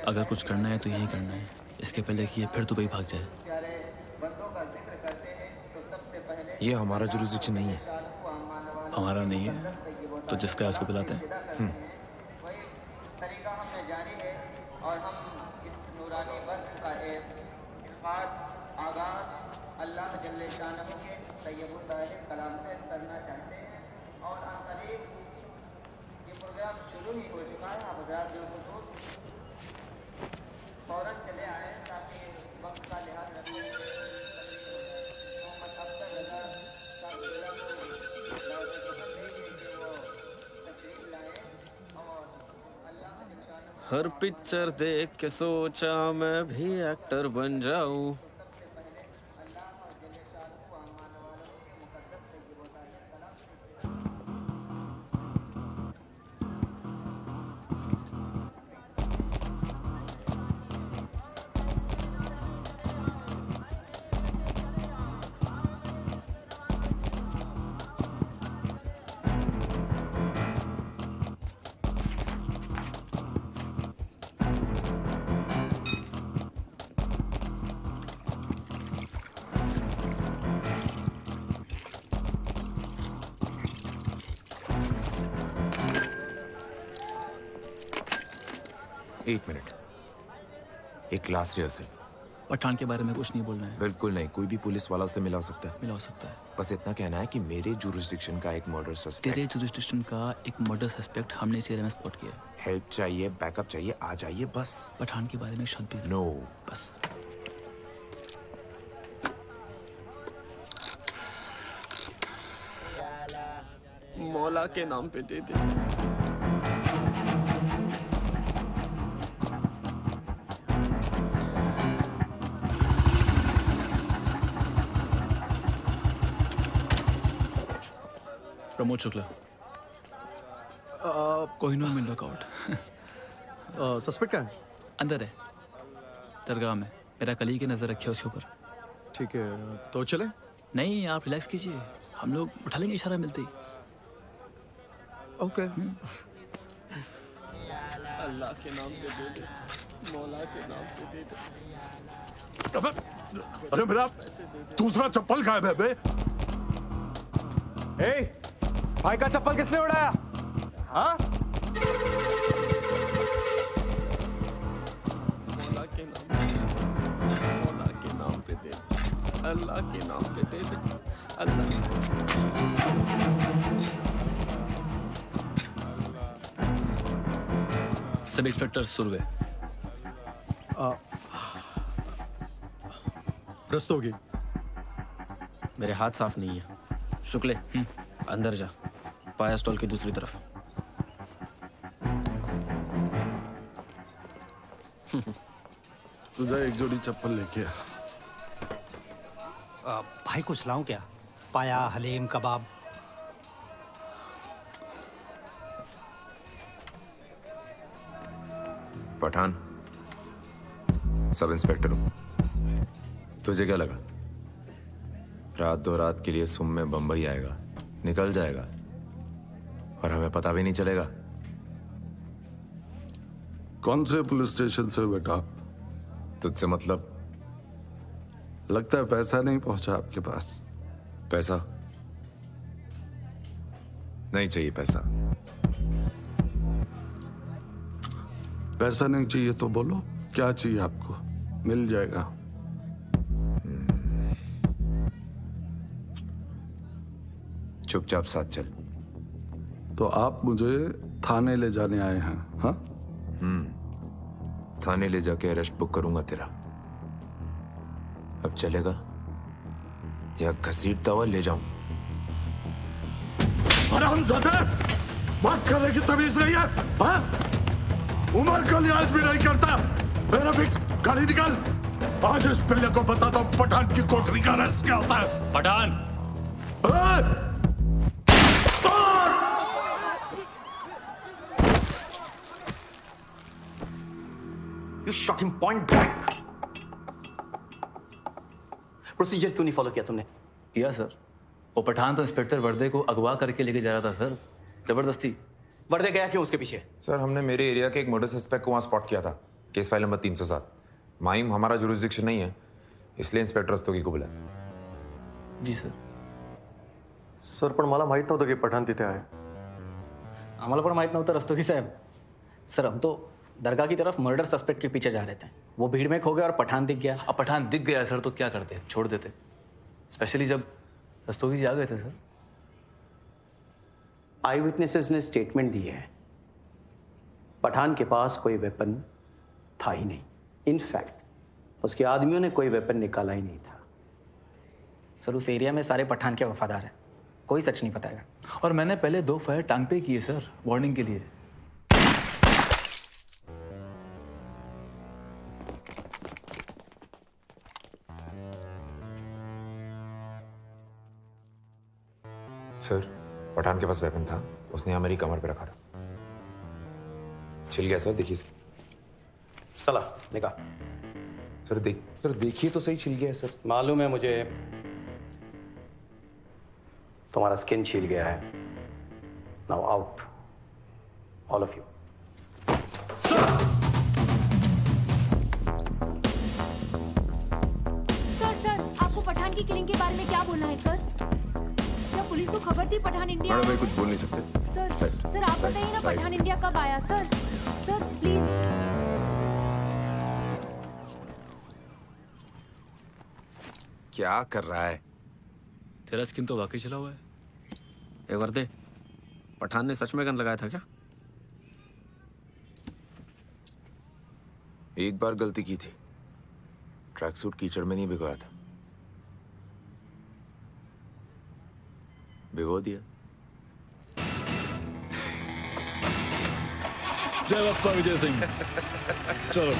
अगर कुछ करना है तो यही करना है. इसके पहले कि ये फिर दुबई भाग जाए. ये हमारा जुरिस्डिक्शन नहीं है. हमारा नहीं है तो जिसका है उसको बुलाते हैं. और हम इस नूरानी बख्श का एक खास आगाज अल्लाह जल्ले शानहू के तैयबुल ताहिर कलाम से करना चाहते हैं. और करीब ये प्रोग्राम शुरू ही हो चुका है. आप हज़रात जो फौरन चले आए ताकि वक्त का लिहाज रखते हुए मोहम्मद अफसर रजा साहब को दावत देंगे कि वो तशरीफ लाए. और अल्लाह हर पिक्चर देख के सोचा मैं भी एक्टर बन जाऊं. एक मिनट, एक क्लास रिहर्सल। पठान के बारे में कुछ नहीं बोलना है। बिल्कुल नहीं, कोई भी पुलिस वाला उससे मिला हो सकता है। मिला हो सकता है। बस इतना कहना है कि मेरे जुरिस्डिक्शन का एक मर्डर सस्पेक्ट। तेरे जुरिस्डिक्शन का एक मर्डर सस्पेक्ट हमने इस एरिया में स्पॉट किया है। हेल्प चाहिए, बैकअप चाहिए, आ जाइए बस। पठान के बारे में शब्द भी नो बस। मौला के नाम पे दे दे। प्रमोद शुक्ला, कोहिनूर में लॉकआउट। सस्पेक्ट कहाँ है? अंदर है, दरगाह में। मेरा कली की नजर रखिए उसके ऊपर। ठीक है, तो चले? नहीं, आप रिलैक्स कीजिए, हम लोग उठा लेंगे इशारा मिलते ही। ओके। अल्लाह के नाम पे दे दे, मौला के नाम पे दे दे। अरे मेरा दूसरा चप्पल गायब है बे। ए, भाई का चप्पल किसने उड़ाया? हाँ? मौला के नाम पे दे दे, अल्लाह के नाम पे दे दे, अल्लाह। Sub inspector Surve. रस्तोगी। मेरे हाथ साफ नहीं है। शुक्ले, अंदर जा, पाया स्टॉल की दूसरी तरफ। तुझे एक जोड़ी चप्पल लेके आ। भाई कुछ लाऊं क्या? पाया, हलीम, कबाब। पठान, सब इंस्पेक्टर हूं। तुझे क्या लगा रात दो रात के लिए सुम में बंबई आएगा, निकल जाएगा और हमें पता भी नहीं चलेगा? कौन से पुलिस स्टेशन से बेटा? तुझसे मतलब? लगता है पैसा नहीं पहुंचा आपके पास। पैसा नहीं चाहिए। पैसा पैसा नहीं चाहिए तो बोलो, क्या चाहिए आपको? मिल जाएगा। चुपचाप साथ चल। तो आप मुझे थाने ले जाने आए हैं? हाँ, थाने ले जाके अरेस्ट बुक करूंगा तेरा। अब चलेगा या घसीटता हुआ ले जाऊं? हरामजादे, बात करने की तमीज नहीं है? हाँ? उम्र का लिहाज भी नहीं करता। मेरा भी गाड़ी निकाल। आज इस पिल्ले को बताता हूँ पठान की कोठरी का अरेस्ट क्या होता है। Pathan, You shot him point blank. Procedure क्यों नहीं फॉलो किया तुमने? किया सर। वो पठान तो इंस्पेक्टर वर्दे को अगवा करके लेके जा रहा था सर, जबरदस्ती। वर्दे गया क्यों उसके पीछे? सर, हमने मेरे एरिया के एक मर्डर सस्पेक्ट को वहां स्पॉट किया था। Case file number 307। माइम हमारा जुरिस्डिक्शन नहीं है, इसलिए इंस्पेक्टर रस्तोगी को बुलाया। जी सर। सर, पण मला माहित नव्हतं की पठाण तिथे आहे। आम्हाला पण माहित नव्हतं रस्तोगी साहेब। सर, हम तो दरगाह की तरफ मर्डर सस्पेक्ट के पीछे जा रहे थे। वो भीड़ में खो गया और पठान दिख गया। अब पठान दिख गया सर तो क्या करते? छोड़ देते, स्पेशली जब रस्तोगी जी आ गए थे सर। आई विटनेसेस ने स्टेटमेंट दी है, पठान के पास कोई वेपन था ही नहीं। इनफैक्ट उसके आदमियों ने कोई वेपन निकाला ही नहीं था। सर, उस एरिया में सारे पठान के वफादार हैं, कोई सच नहीं बताएगा। और मैंने पहले 2 फायर टांग पे किए सर, वार्निंग के लिए। सर, पठान के पास वेपन था, उसने हमारी कमर पे रखा था। छिल गया सर, देखिए। सला निकाह। सर देखिए तो सही, छिल गया है सर। मालूम है मुझे, तुम्हारा स्किन छील गया है। Now out, all of you. Sir, आपको पठान की किलिंग के बारे में क्या बोलना है सर? क्या पुलिस को खबर थी पठान इंडिया? मैडम, मैं कुछ बोल नहीं सकते। सर, आप बताइए ना, पठान इंडिया कब आया? Sir please. क्या कर रहा है? तेरा स्किन तो वाकई चला हुआ है। ए वर्दे, पठान ने सच में गन लगाया था क्या? एक बार गलती की थी, ट्रैक सूट कीचड़ में नहीं भिगोया था, भिगो दिया। जय बप्पा विजय सिंह। चलो।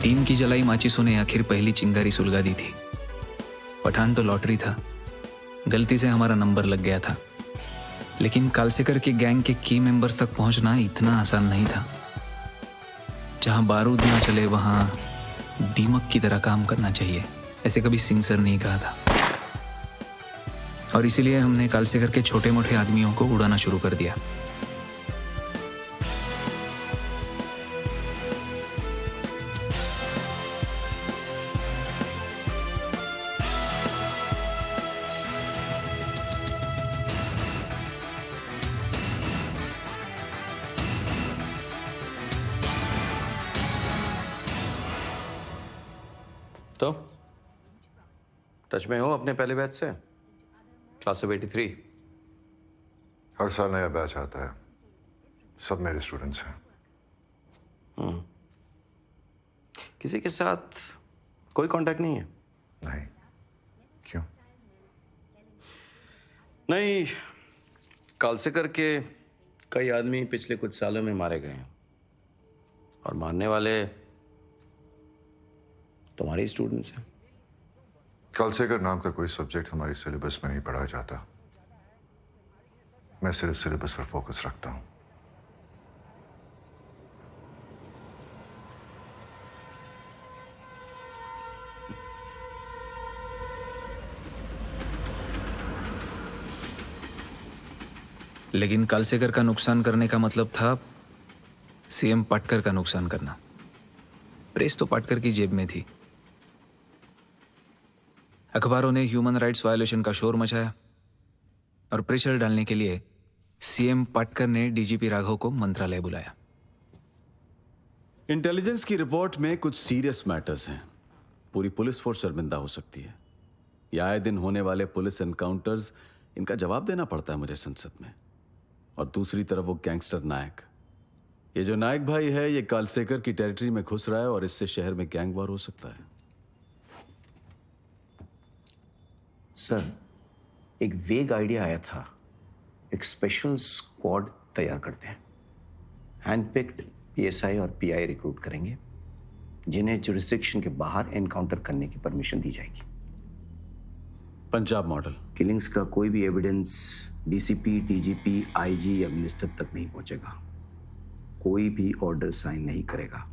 डीन की जलाई माचिसों ने आखिर पहली चिंगारी सुलगा दी थी। पठान तो लॉटरी था, गलती से हमारा नंबर लग गया था, लेकिन कालसेकर के गैंग के की मेंबर्स तक पहुंचना इतना आसान नहीं था। जहां बारूद ना चले वहां दीमक की तरह काम करना चाहिए, ऐसे कभी सिंह सर नहीं कहा था। और इसीलिए हमने कालसेकर के छोटे मोटे आदमियों को उड़ाना शुरू कर दिया। तो टच में हो अपने पहले बैच से? Class of 83। हर साल नया बैच आता है, सब मेरे स्टूडेंट्स हैं। किसी के साथ कोई कांटेक्ट नहीं है? नहीं। क्यों? नहीं, कालसेकर के कई आदमी पिछले कुछ सालों में मारे गए हैं और मारने वाले तुम्हारे स्टूडेंट्स हैं। कालसेकर नाम का कोई सब्जेक्ट हमारी सिलेबस में नहीं पढ़ाया जाता। मैं सिर्फ सिलेबस पर फोकस रखता हूं। लेकिन कालसेकर का नुकसान करने का मतलब था सीएम पाटकर का नुकसान करना। प्रेस तो पाटकर की जेब में थी। अखबारों ने ह्यूमन राइट्स वायलेशन का शोर मचाया और प्रेशर डालने के लिए सीएम पाटकर ने डीजीपी राघव को मंत्रालय बुलाया। इंटेलिजेंस की रिपोर्ट में कुछ सीरियस मैटर्स हैं। पूरी पुलिस फोर्स शर्मिंदा हो सकती है। ये आए दिन होने वाले पुलिस एनकाउंटर्स, इनका जवाब देना पड़ता है मुझे संसद में। और दूसरी तरफ वो गैंगस्टर नायक, ये जो नायक भाई है, ये कालसेकर की टेरिटरी में घुस रहा है और इससे शहर में गैंग वॉर हो सकता है। सर, एक वेग आइडिया आया था, एक स्पेशल स्क्वाड तैयार करते हैं। हैंडपिक्ड पीएसआई और पीआई रिक्रूट करेंगे, जिन्हें जुरिस्डिक्शन के बाहर एनकाउंटर करने की परमिशन दी जाएगी। पंजाब मॉडल। किलिंग्स का कोई भी एविडेंस डीसीपी, डीजीपी, आईजी या मिनिस्टर तक नहीं पहुंचेगा। कोई भी ऑर्डर साइन नहीं करेगा।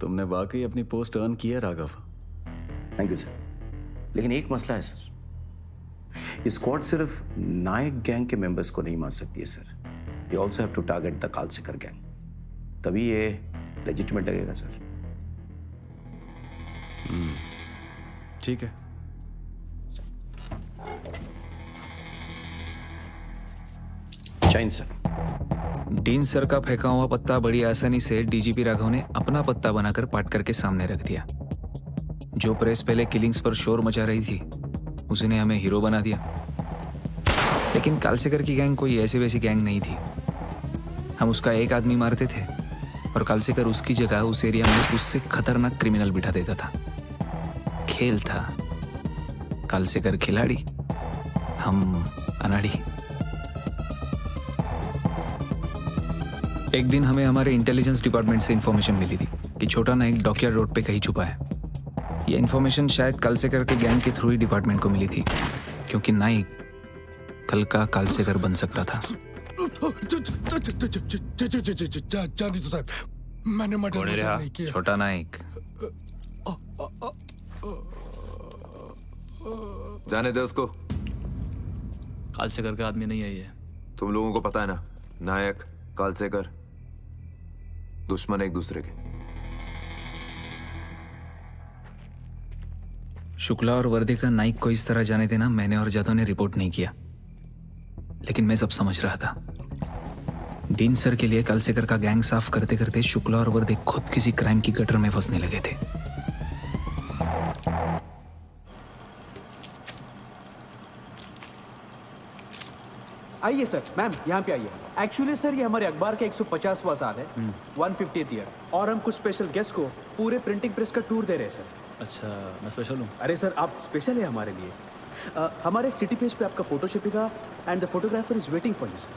तुमने वाकई अपनी पोस्ट अर्न की है राघव। Thank you sir. लेकिन एक मसला है सर, ये स्क्वाड सिर्फ नायक गैंग के मेंबर्स को नहीं मार सकती है sir. You also have to target the Kalsekar gang, तभी ये लेजिटिमेट लगेगा सर। ठीक है। जैन सर। डीन सर का फेंका हुआ पत्ता बड़ी आसानी से डीजीपी राघव ने अपना पत्ता बनाकर पाटकर के सामने रख दिया। जो प्रेस पहले किलिंग्स पर शोर मचा रही थी, उसने हमें हीरो बना दिया। लेकिन कालसेकर की गैंग कोई ऐसी वैसी गैंग नहीं थी। हम उसका एक आदमी मारते थे और कालसेकर उसकी जगह उस एरिया में उससे खतरनाक क्रिमिनल बिठा देता था। खेल था, कालसेकर खिलाड़ी, हम अनाड़ी। एक दिन हमें हमारे इंटेलिजेंस डिपार्टमेंट से इंफॉर्मेशन मिली थी कि छोटा नायक डॉकयार्ड रोड पे कहीं छुपा है। यह इंफॉर्मेशन शायद कालसेकर के गैंग के थ्रू ही डिपार्टमेंट को मिली थी, क्योंकि नायक कल का कालसेकर बन सकता था। जानी तो साहब, मैंने मर्डर नहीं किया। छोटा नायक। जाने दे उसको। कालसेकर का आदमी नहीं है ये। तुम लोगों को पता है ना, नायक कालसेकर दुश्मन एक दूसरे के। शुक्ला और वर्दे का नाइक को इस तरह जाने देना मैंने और जादव ने रिपोर्ट नहीं किया, लेकिन मैं सब समझ रहा था। डीन सर के लिए कालसेकर का गैंग साफ करते करते शुक्ला और वर्दे खुद किसी क्राइम की गटर में फंसने लगे थे। आइए सर, मैम यहाँ पे आइए। एक्चुअली सर ये हमारे अखबार का 150वां साल है, 150th ईयर, और हम कुछ स्पेशल गेस्ट को पूरे प्रिंटिंग प्रेस का टूर दे रहे हैं सर। अच्छा, मैं स्पेशल हूँ? अरे सर आप स्पेशल है हमारे लिए। हमारे सिटी पेज पे आपका फोटो छपेगा and the photographer is waiting for you sir.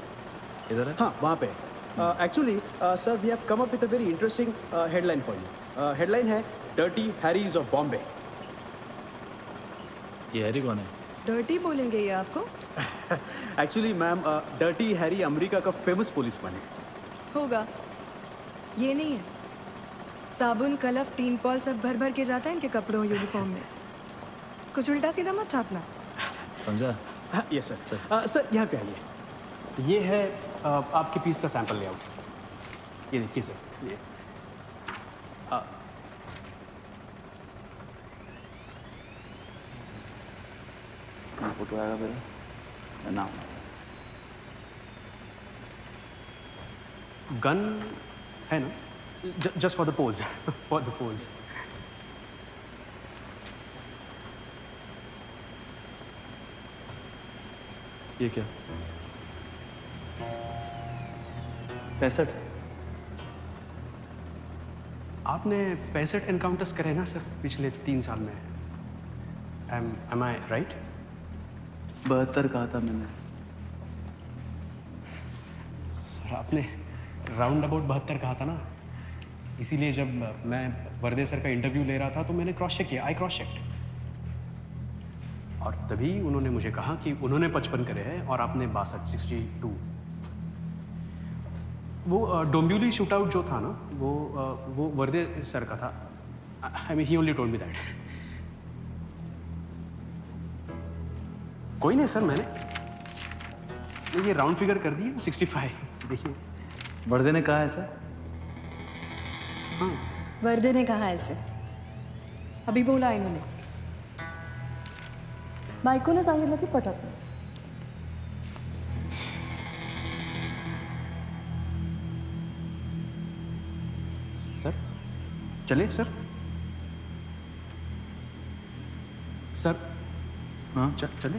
इधर है? हाँ वहाँ पे है sir. Actually sir we have come up with a very interesting headline for you. Headline है डर्टी हैरीज ऑफ बॉम्बे। ये हैरी कौन है? डर्टी बोलेंगे ये आपको? Actually ma'am dirty Harry America का फेमस पुलिसमैन है। होगा, ये नहीं है। साबुन, कलफ, टीन पॉल सब भर भर के जाता है इनके कपड़ों यूनिफॉर्म में। कुछ उल्टा सीधा मत छापना। समझा? Yes sir. सर यहाँ पे आइए। ये है आपके पीस का सैंपल लेआउट। ये देखिए सर, ये फोटो आएगा मेरा नाम। गन है ना? Just for the pose, for the pose. ये क्या? 65? आपने 65 एनकाउंटर्स करे ना सर पिछले 3 साल में? एम आई राइट? 72 कहा था मैंने। सर आपने राउंड अबाउट 72 कहा था ना, इसीलिए जब मैं वर्दे सर का इंटरव्यू ले रहा था तो मैंने क्रॉस चेक किया, आई क्रॉस चेक, और तभी उन्होंने मुझे कहा कि उन्होंने 55 करे हैं और आपने 62। वो डोंबिवली शूटआउट जो था ना, वो वर्दे सर का था। I mean he only told me that. कोई नहीं सर, मैंने ये राउंड फिगर कर दिया 65। देखिए वर्दे ने कहा है सर। हाँ वर्दे ने कहा ऐसे, अभी बोला इन्होंने। बायकोने सांगितलं की पटकलं। सर चले सर। सर हाँ चले,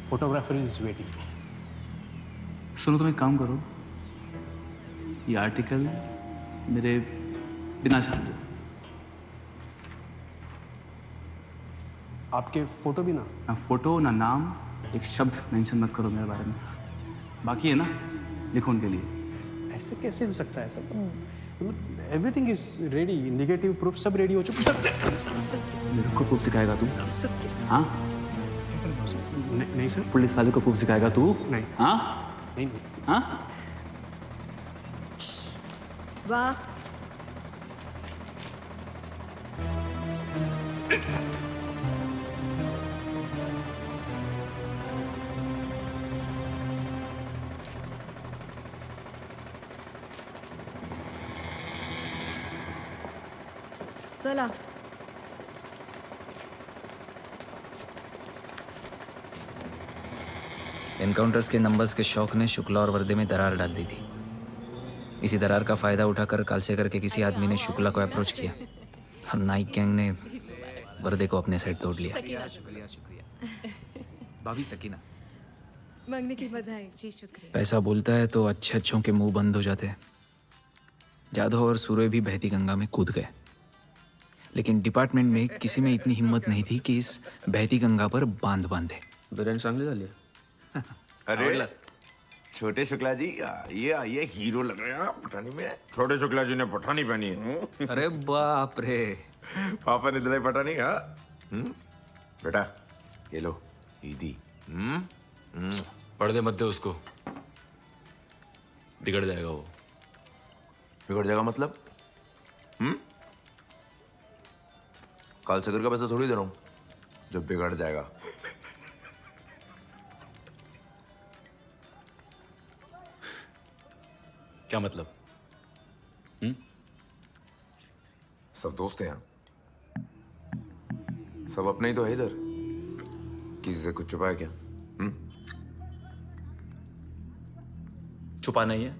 फोटोग्राफर इज वेटिंग। सुनो, तुम एक काम करो, ये आर्टिकल मेरे बिना छाप दो। आपके फोटो भी ना? ना फोटो ना नाम, एक शब्द मेंशन मत करो मेरे बारे में। बाकी है ना, लिखो उनके लिए। ऐसे कैसे हो सकता है sir? Everything is ready, negative proof सब रेडी हो चुका। मेरे को प्रूफ सिखाएगा तू? हाँ नहीं सर। पुलिस वाले को प्रूफ सिखाएगा तू? नहीं। हाँ नहीं। हाँ वाह, चला। एनकाउंटर्स के नंबर्स के शौक ने शुक्ला और वर्दे में दरार डाल दी थी। इसी दरार का फायदा उठाकर कालसेकर के किसी आदमी ने शुक्ला को अप्रोच किया और नाइक गैंग ने वर्दे को अपने साइड तोड़ लिया। भाभी सकीना, मांगने की बधाई। जी शुक्रिया। पैसा बोलता है तो अच्छे अच्छों के मुंह बंद हो जाते हैं। जाधव और सूर्य भी बहती गंगा में कूद गए, लेकिन डिपार्टमेंट में किसी में इतनी हिम्मत नहीं थी कि इस बहती गंगा पर बांध बांधे। बिरयानी चांगली झाली। अरे छोटे शुक्ला जी, ये हीरो लग रहे हैं पठानी में। छोटे शुक्ला जी ने पठानी पहनी है। अरे बाप रे, पापा ने दिलाई पठानी। हाँ बेटा, ये लो ईदी। पर्दे मत दे उसको, बिगड़ जाएगा वो। बिगड़ जाएगा मतलब? कालसेकर का पैसा थोड़ी दे रहा हूं जो बिगड़ जाएगा। क्या मतलब? सब दोस्त हैं यहाँ, सब अपने ही तो है इधर। किसी से कुछ छुपाया क्या? छुपा नहीं है,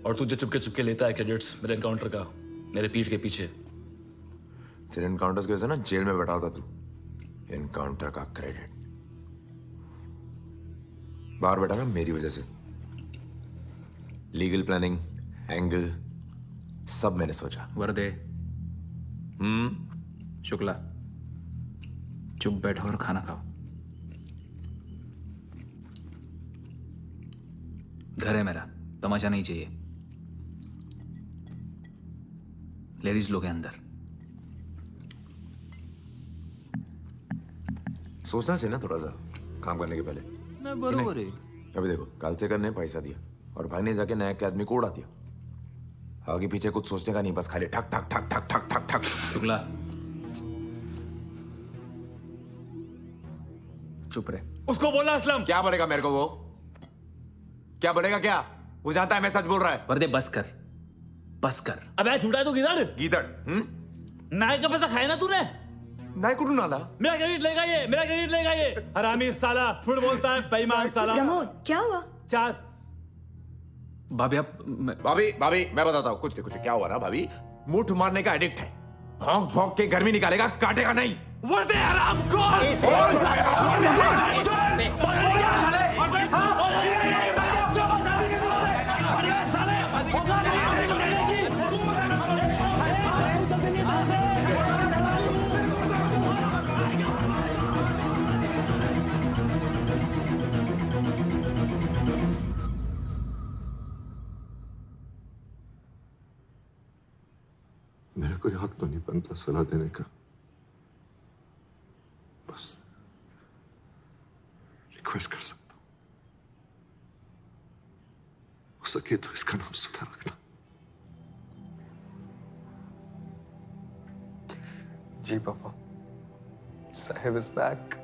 और तुझे चुपके चुपके लेता है क्रेडिट्स मेरे एनकाउंटर का, मेरे पीठ के पीछे। तेरे एनकाउंटर्स की वजह से ना जेल में बैठा होता तू। एनकाउंटर का क्रेडिट बाहर बैठा ना मेरी वजह से। लीगल प्लानिंग, एंगल, सब मैंने सोचा। वर्दे, शुक्ला, चुप बैठो और खाना खाओ। घर है मेरा, तमाशा नहीं चाहिए। लेडीज लोग हैं अंदर। सोचना चाहिए ना थोड़ा सा काम करने के पहले। मैं बरोबर है। अभी देखो, कालसेकर ने पैसा दिया और भाई ने जाके नायक के आदमी को उड़ा दिया। आगे पीछे कुछ सोचने का नहीं, बस खाली ठक ठक ठक ठक ठक ठक ठक। शुक्ला, चुप रहे। उसको बोला असलम। क्या बोलेगा मेरे को वो? क्या बोलेगा? क्या वो जानता है मैं सच बोल रहा है? वर्दे बस कर, बस कर। अबे छुटा है तू गीदड़। गीदड़? नायक का पैसा खाया ना तूने? नायक को ढूंढा था। मेरा क्रेडिट लेगा ये, मेरा क्रेडिट लेगा ये। हरामी साला, झूठ बोलता है, बेईमान साला। प्रमोद, क्या हुआ? 4। भाभी आप भाभी मैं बताता हूँ। कुछ क्या हुआ ना भाभी, मुठ मारने का एडिक्ट है। भौंक भौंक के गर्मी निकालेगा, काटेगा नहीं। वर्दे हराम खोर। मेरा कोई हक तो नहीं बनता सलाह देने का, बस रिक्वेस्ट कर सकता हूं, हो सके तो इसका नाम सुधा रखना। जी पापा, साहिब इज बैक।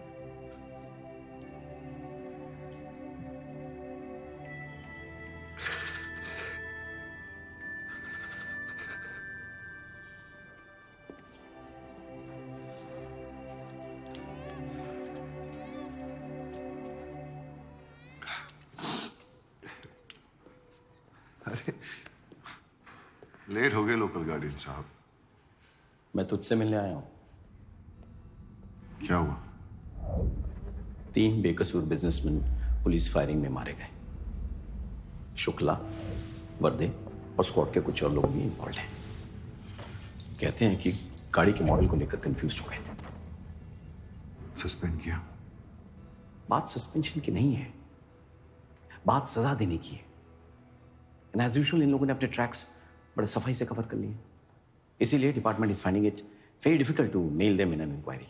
अरे लेट हो गए लोकल गार्डियन साहब। मैं तुझसे मिलने आया हूं। क्या हुआ? 3 बेकसूर बिजनेसमैन पुलिस फायरिंग में मारे गए। शुक्ला, वर्दे और स्क्वाड के कुछ और लोग भी इन्वॉल्व हैं। कहते हैं कि गाड़ी के मॉडल को लेकर कंफ्यूज हो गए थे। सस्पेंड किया? बात सस्पेंशन की नहीं है, बात सजा देने की है। एंड एज यूजुअल इन लोगों ने अपने ट्रैक्स बड़े सफाई से कवर कर लिए। इसीलिए department is finding it very difficult to nail them in an inquiry.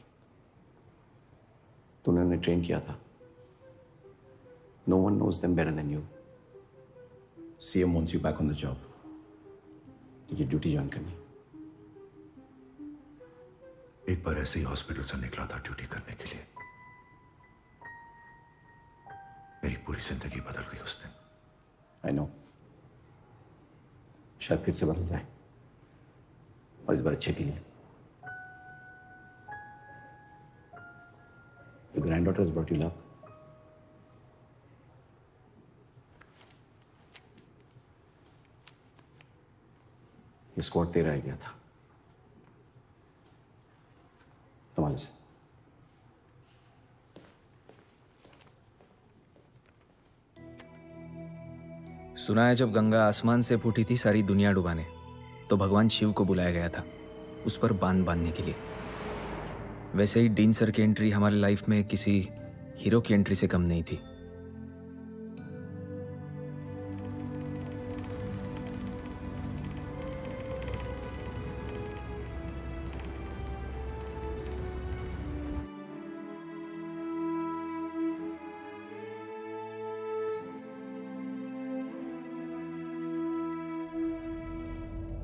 तूने उन्हें ट्रेन किया था। No one knows them better than you. CM wants you back on the job. तुझे ड्यूटी ज्वाइन करनी। एक बार ऐसे ही हॉस्पिटल से निकला था ड्यूटी करने के लिए, मेरी पूरी जिंदगी बदल गई उस दिन। आई नो, शायद फिर से बदल जाए, और इस बार अच्छे के लिए। Your granddaughter has brought you luck. ये स्क्वाड तेरा आइडिया था, तुम्हारे से। सुना है जब गंगा आसमान से फूटी थी सारी दुनिया डुबाने, तो भगवान शिव को बुलाया गया था उस पर बांध बांधने के लिए। वैसे ही डीन सर की एंट्री हमारे लाइफ में किसी हीरो की एंट्री से कम नहीं थी।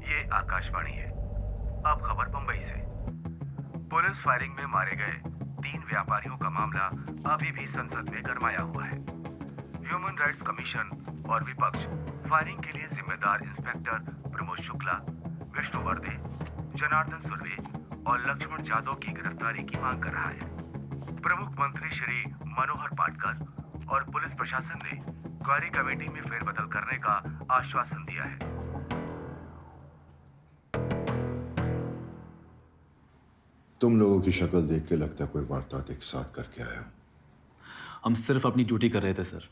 ये आकाशवाणी है। अब खबर मुंबई से। पुलिस फायरिंग में मारे गए 3 व्यापारियों का मामला अभी भी संसद में गरमाया हुआ है। ह्यूमन राइट्स कमीशन और विपक्ष फायरिंग के लिए जिम्मेदार इंस्पेक्टर प्रमोद शुक्ला, विष्णु वर्दे, जनार्दन सुर्वे और लक्ष्मण जादव की गिरफ्तारी की मांग कर रहा है। प्रमुख मंत्री श्री मनोहर पाटकर और पुलिस प्रशासन ने इंक्वायरी कमेटी में फेरबदल करने का आश्वासन दिया है। तुम लोगों की शक्ल देख के लगता है कोई वारदात एक साथ करके आए हो। हम सिर्फ अपनी ड्यूटी कर रहे थे सर।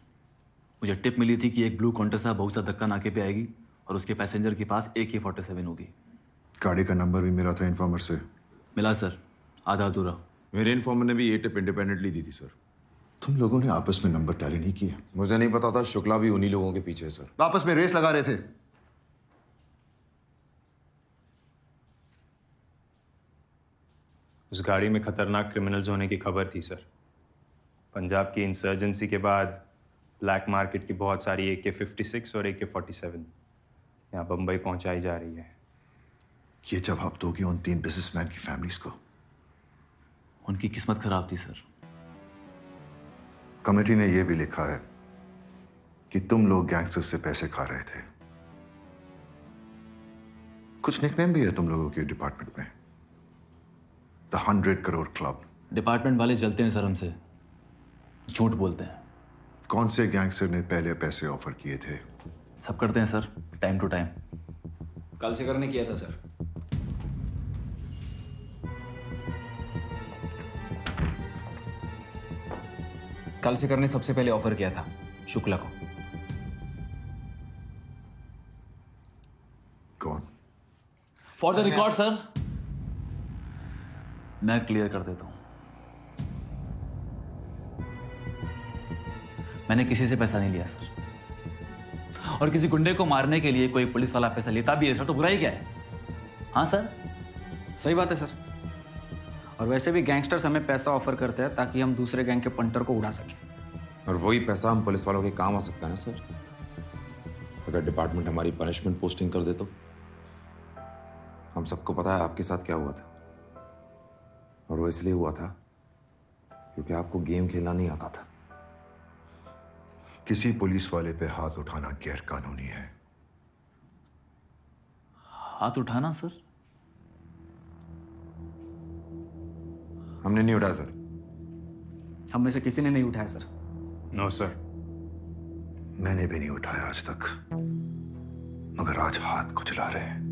मुझे टिप मिली थी कि एक ब्लू कॉन्टेसा बहुत सा धक्का नाके पे आएगी और उसके पैसेंजर के पास AK-47 होगी। गाड़ी का नंबर भी मिला था इन्फॉर्मर से। मिला सर, आधा अधूरा। मेरे इन्फॉर्मर ने भी ये टिप इंडिपेंडेंटली दी थी सर। तुम लोगों ने आपस में नंबर टैली नहीं किया? मुझे नहीं पता था, शुक्ला भी उन्हीं लोगों के पीछे है सर। आपस में रेस लगा रहे थे। उस गाड़ी में खतरनाक क्रिमिनल्स होने की खबर थी सर। पंजाब की इंसर्जेंसी के बाद ब्लैक मार्केट की बहुत सारी AK-56 और AK-47 यहाँ बम्बई पहुंचाई जा रही है। ये जवाब दोगे उन 3 बिजनेसमैन की फैमिलीज को? उनकी किस्मत खराब थी सर। कमेटी ने यह भी लिखा है कि तुम लोग गैंगस्टर्स से पैसे खा रहे थे। कुछ निकनेम भी है तुम लोगों के डिपार्टमेंट में, द 100 करोड़ क्लब। डिपार्टमेंट वाले जलते हैं सर हमसे, झूठ बोलते हैं। कौन से गैंगस्टर ने पहले पैसे ऑफर किए थे? सब करते हैं सर, टाइम टू टाइम। कल से करने किया था सर। कल से करने सबसे पहले ऑफर किया था शुक्ला को। कौन? फॉर द रिकॉर्ड सर, मैं क्लियर कर देता हूं। मैंने किसी से पैसा नहीं लिया सर। और किसी गुंडे को मारने के लिए कोई पुलिस वाला पैसा लेता भी है सर तो बुराई क्या है? हाँ सर, सही बात है सर। और वैसे भी गैंगस्टर्स हमें पैसा ऑफर करते हैं ताकि हम दूसरे गैंग के पंटर को उड़ा सकें। और वही पैसा हम पुलिस वालों के काम आ सकता है ना सर। अगर डिपार्टमेंट हमारी पनिशमेंट पोस्टिंग कर दे तो। हम सबको पता है आपके साथ क्या हुआ था, और वो इसलिए हुआ था क्योंकि आपको गेम खेलना नहीं आता था। किसी पुलिस वाले पे हाथ उठाना गैर कानूनी है। हाथ उठाना सर? हमने नहीं उठाया सर। हम में से किसी ने नहीं उठाया सर। No sir. मैंने भी नहीं उठाया आज तक, मगर आज हाथ कुचला रहे हैं।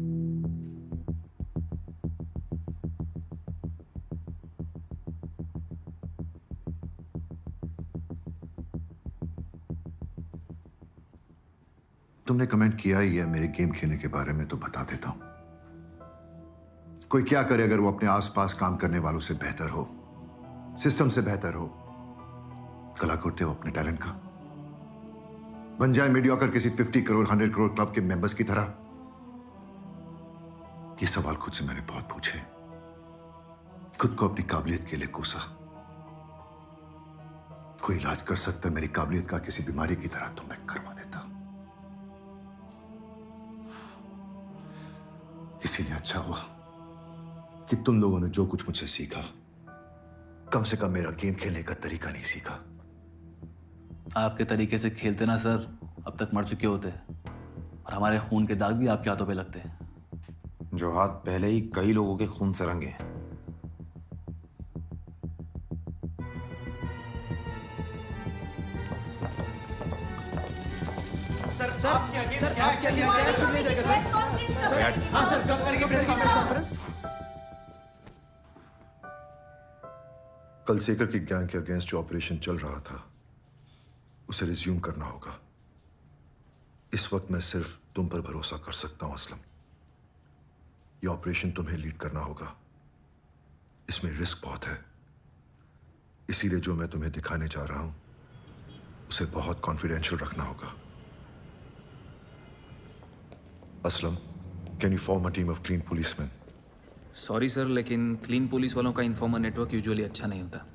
तुमने कमेंट किया ही है मेरे गेम खेलने के बारे में, तो बता देता हूं। कोई क्या करे अगर वो अपने आसपास काम करने वालों से बेहतर हो, सिस्टम से बेहतर हो? कला करते हो अपने टैलेंट का, बन जाए मीडियोकर किसी 50 करोड़ 100 करोड़ क्लब के मेंबर्स की तरह? ये सवाल खुद से मैंने बहुत पूछे, खुद को अपनी काबिलियत के लिए कोसा। कोई इलाज कर सकता है मेरी काबिलियत का किसी बीमारी की तरह तो मैं करवा देता। इसीलिए अच्छा हुआ कि तुम लोगों ने जो कुछ मुझसे सीखा, कम से कम मेरा गेम खेलने का तरीका नहीं सीखा। आपके तरीके से खेलते ना सर, अब तक मर चुके होते, और हमारे खून के दाग भी आपके हाथों पे लगते हैं। जो हाथ पहले ही कई लोगों के खून से रंगे हैं। कल सेकर की गैंग के अगेंस्ट जो ऑपरेशन चल रहा था उसे रिज्यूम करना होगा। इस वक्त मैं सिर्फ तुम पर भरोसा कर सकता हूं असलम। यह ऑपरेशन तुम्हें लीड करना होगा। इसमें रिस्क बहुत है, इसीलिए जो मैं तुम्हें दिखाने जा रहा हूं उसे बहुत कॉन्फिडेंशियल रखना होगा। Aslam, can you form a team of clean policeman? Sorry sir, लेकिन क्लीन पुलिस वालों का इन्फॉर्मर नेटवर्क यूजुअली अच्छा नहीं होता।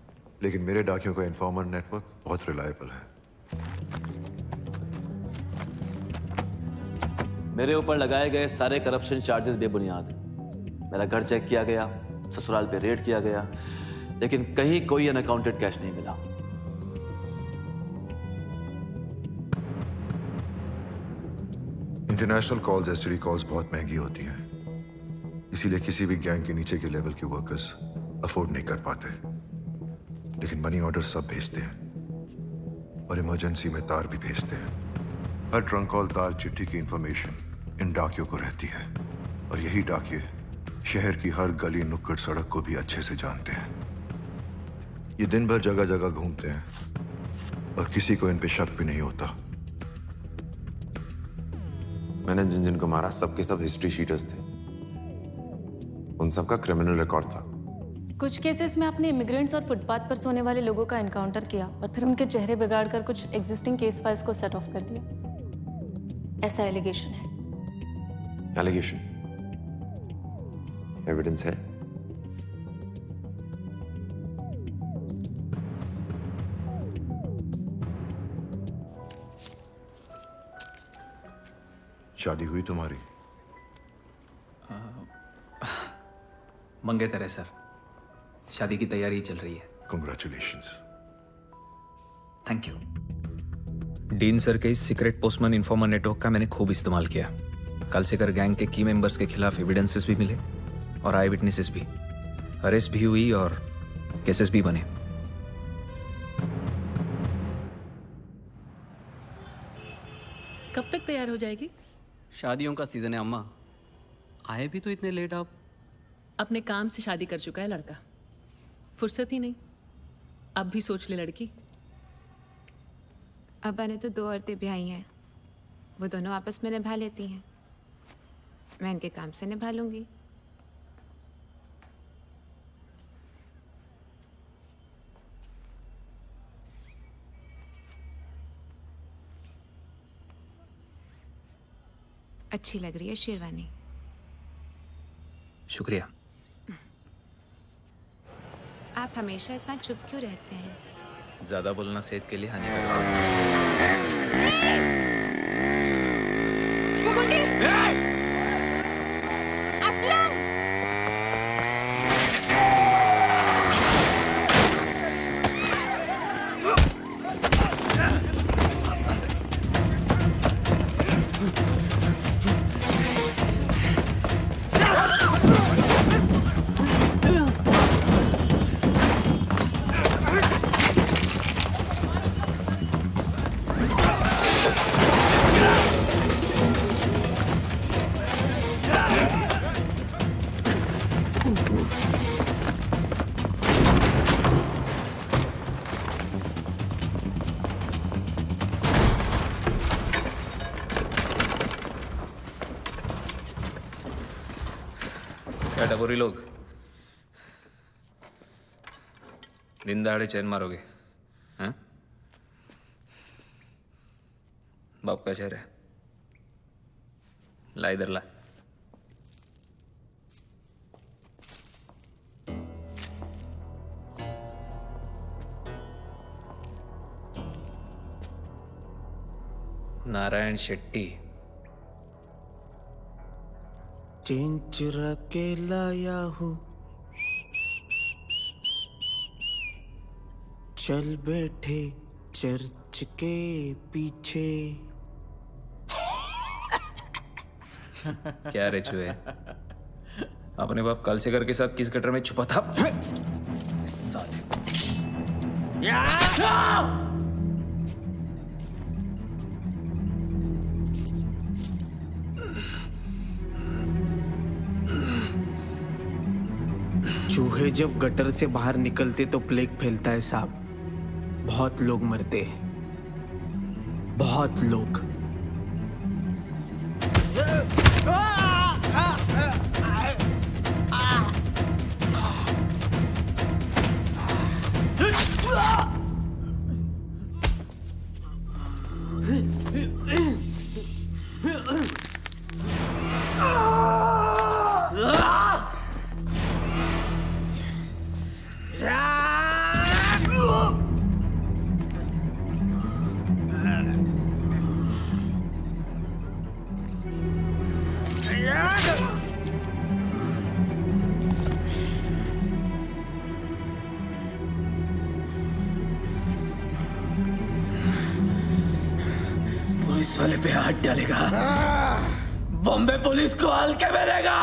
लेकिन मेरे डाकियों का इन्फॉर्मर नेटवर्क बहुत रिलायबल है। मेरे ऊपर लगाए गए सारे करप्शन चार्जेस बेबुनियाद हैं। मेरा घर चेक किया गया, ससुराल पे रेड किया गया, लेकिन कहीं कोई अनअकाउंटेड कैश नहीं मिला। इंटरनेशनल कॉल्स, एसटीडी कॉल्स बहुत महंगी होती हैं, इसीलिए किसी भी गैंग के नीचे के लेवल के वर्कर्स अफोर्ड नहीं कर पाते। लेकिन मनी ऑर्डर सब भेजते हैं। और इमरजेंसी में तार भी भेजते हैं। हर ट्रंक कॉल, तार, चिट्ठी की इंफॉर्मेशन इन डाकियों को रहती है और यही डाकिये शहर की हर गली नुक्कड़ सड़क को भी अच्छे से जानते हैं। ये दिन भर जगह जगह घूमते हैं और किसी को इन पे शक भी नहीं होता। मैंने जिन जिन को मारा सबके सब हिस्ट्री शीटर्स थे। उन सबका क्रिमिनल रिकॉर्ड था। कुछ केसेस में आपने इमिग्रेंट्स और फुटपाथ पर सोने वाले लोगों का एनकाउंटर किया और फिर उनके चेहरे बिगाड़कर कुछ एग्जिस्टिंग केस फाइल्स को सेट ऑफ कर दिया, ऐसा एलिगेशन है। एलिगेशन? एविडेंस है? शादी हुई तुम्हारी? मंगेतर सर, शादी की तैयारी चल रही है। Congratulations. Thank you. Dean sir के इस सीक्रेट पोस्टमैन इन्फॉर्मर नेटवर्क का मैंने खूब इस्तेमाल किया। कालसेकर गैंग के की मेंबर्स के खिलाफ एविडेंसेस भी मिले और आई विटनेसेस भी, अरेस्ट भी हुई और केसेस भी बने। कब तक तैयार हो जाएगी? शादियों का सीजन है अम्मा, आए भी तो इतने लेट आप। अपने काम से शादी कर चुका है लड़का, फुर्सत ही नहीं। अब भी सोच ले लड़की। अब्बा ने तो 2 औरतें ब्याही हैं, वो दोनों आपस में निभा लेती हैं। मैं इनके काम से निभा लूंगी। अच्छी लग रही है शेरवानी। शुक्रिया। आप हमेशा इतना चुप क्यों रहते हैं? ज्यादा बोलना सेहत के लिए हानिकारक है। क्या डबोरी लोग दिन दहाड़े चैन मारोगे? हैं? बाप का शहर है, ला इधर ला। नारायण शेट्टी। चेन चुरा के लाया हूँ, चल बैठे चर्च के पीछे। क्या रे चूहे, अपने बाप कालसेकर के साथ किस गटर में छुपा था? साले। चूहे जब गटर से बाहर निकलते तो प्लेग फैलता है साहब। बहुत लोग मरते हैं, बहुत लोग। पुलिस वाले पे हाथ डालेगा, बॉम्बे पुलिस को हल्के में लेगा,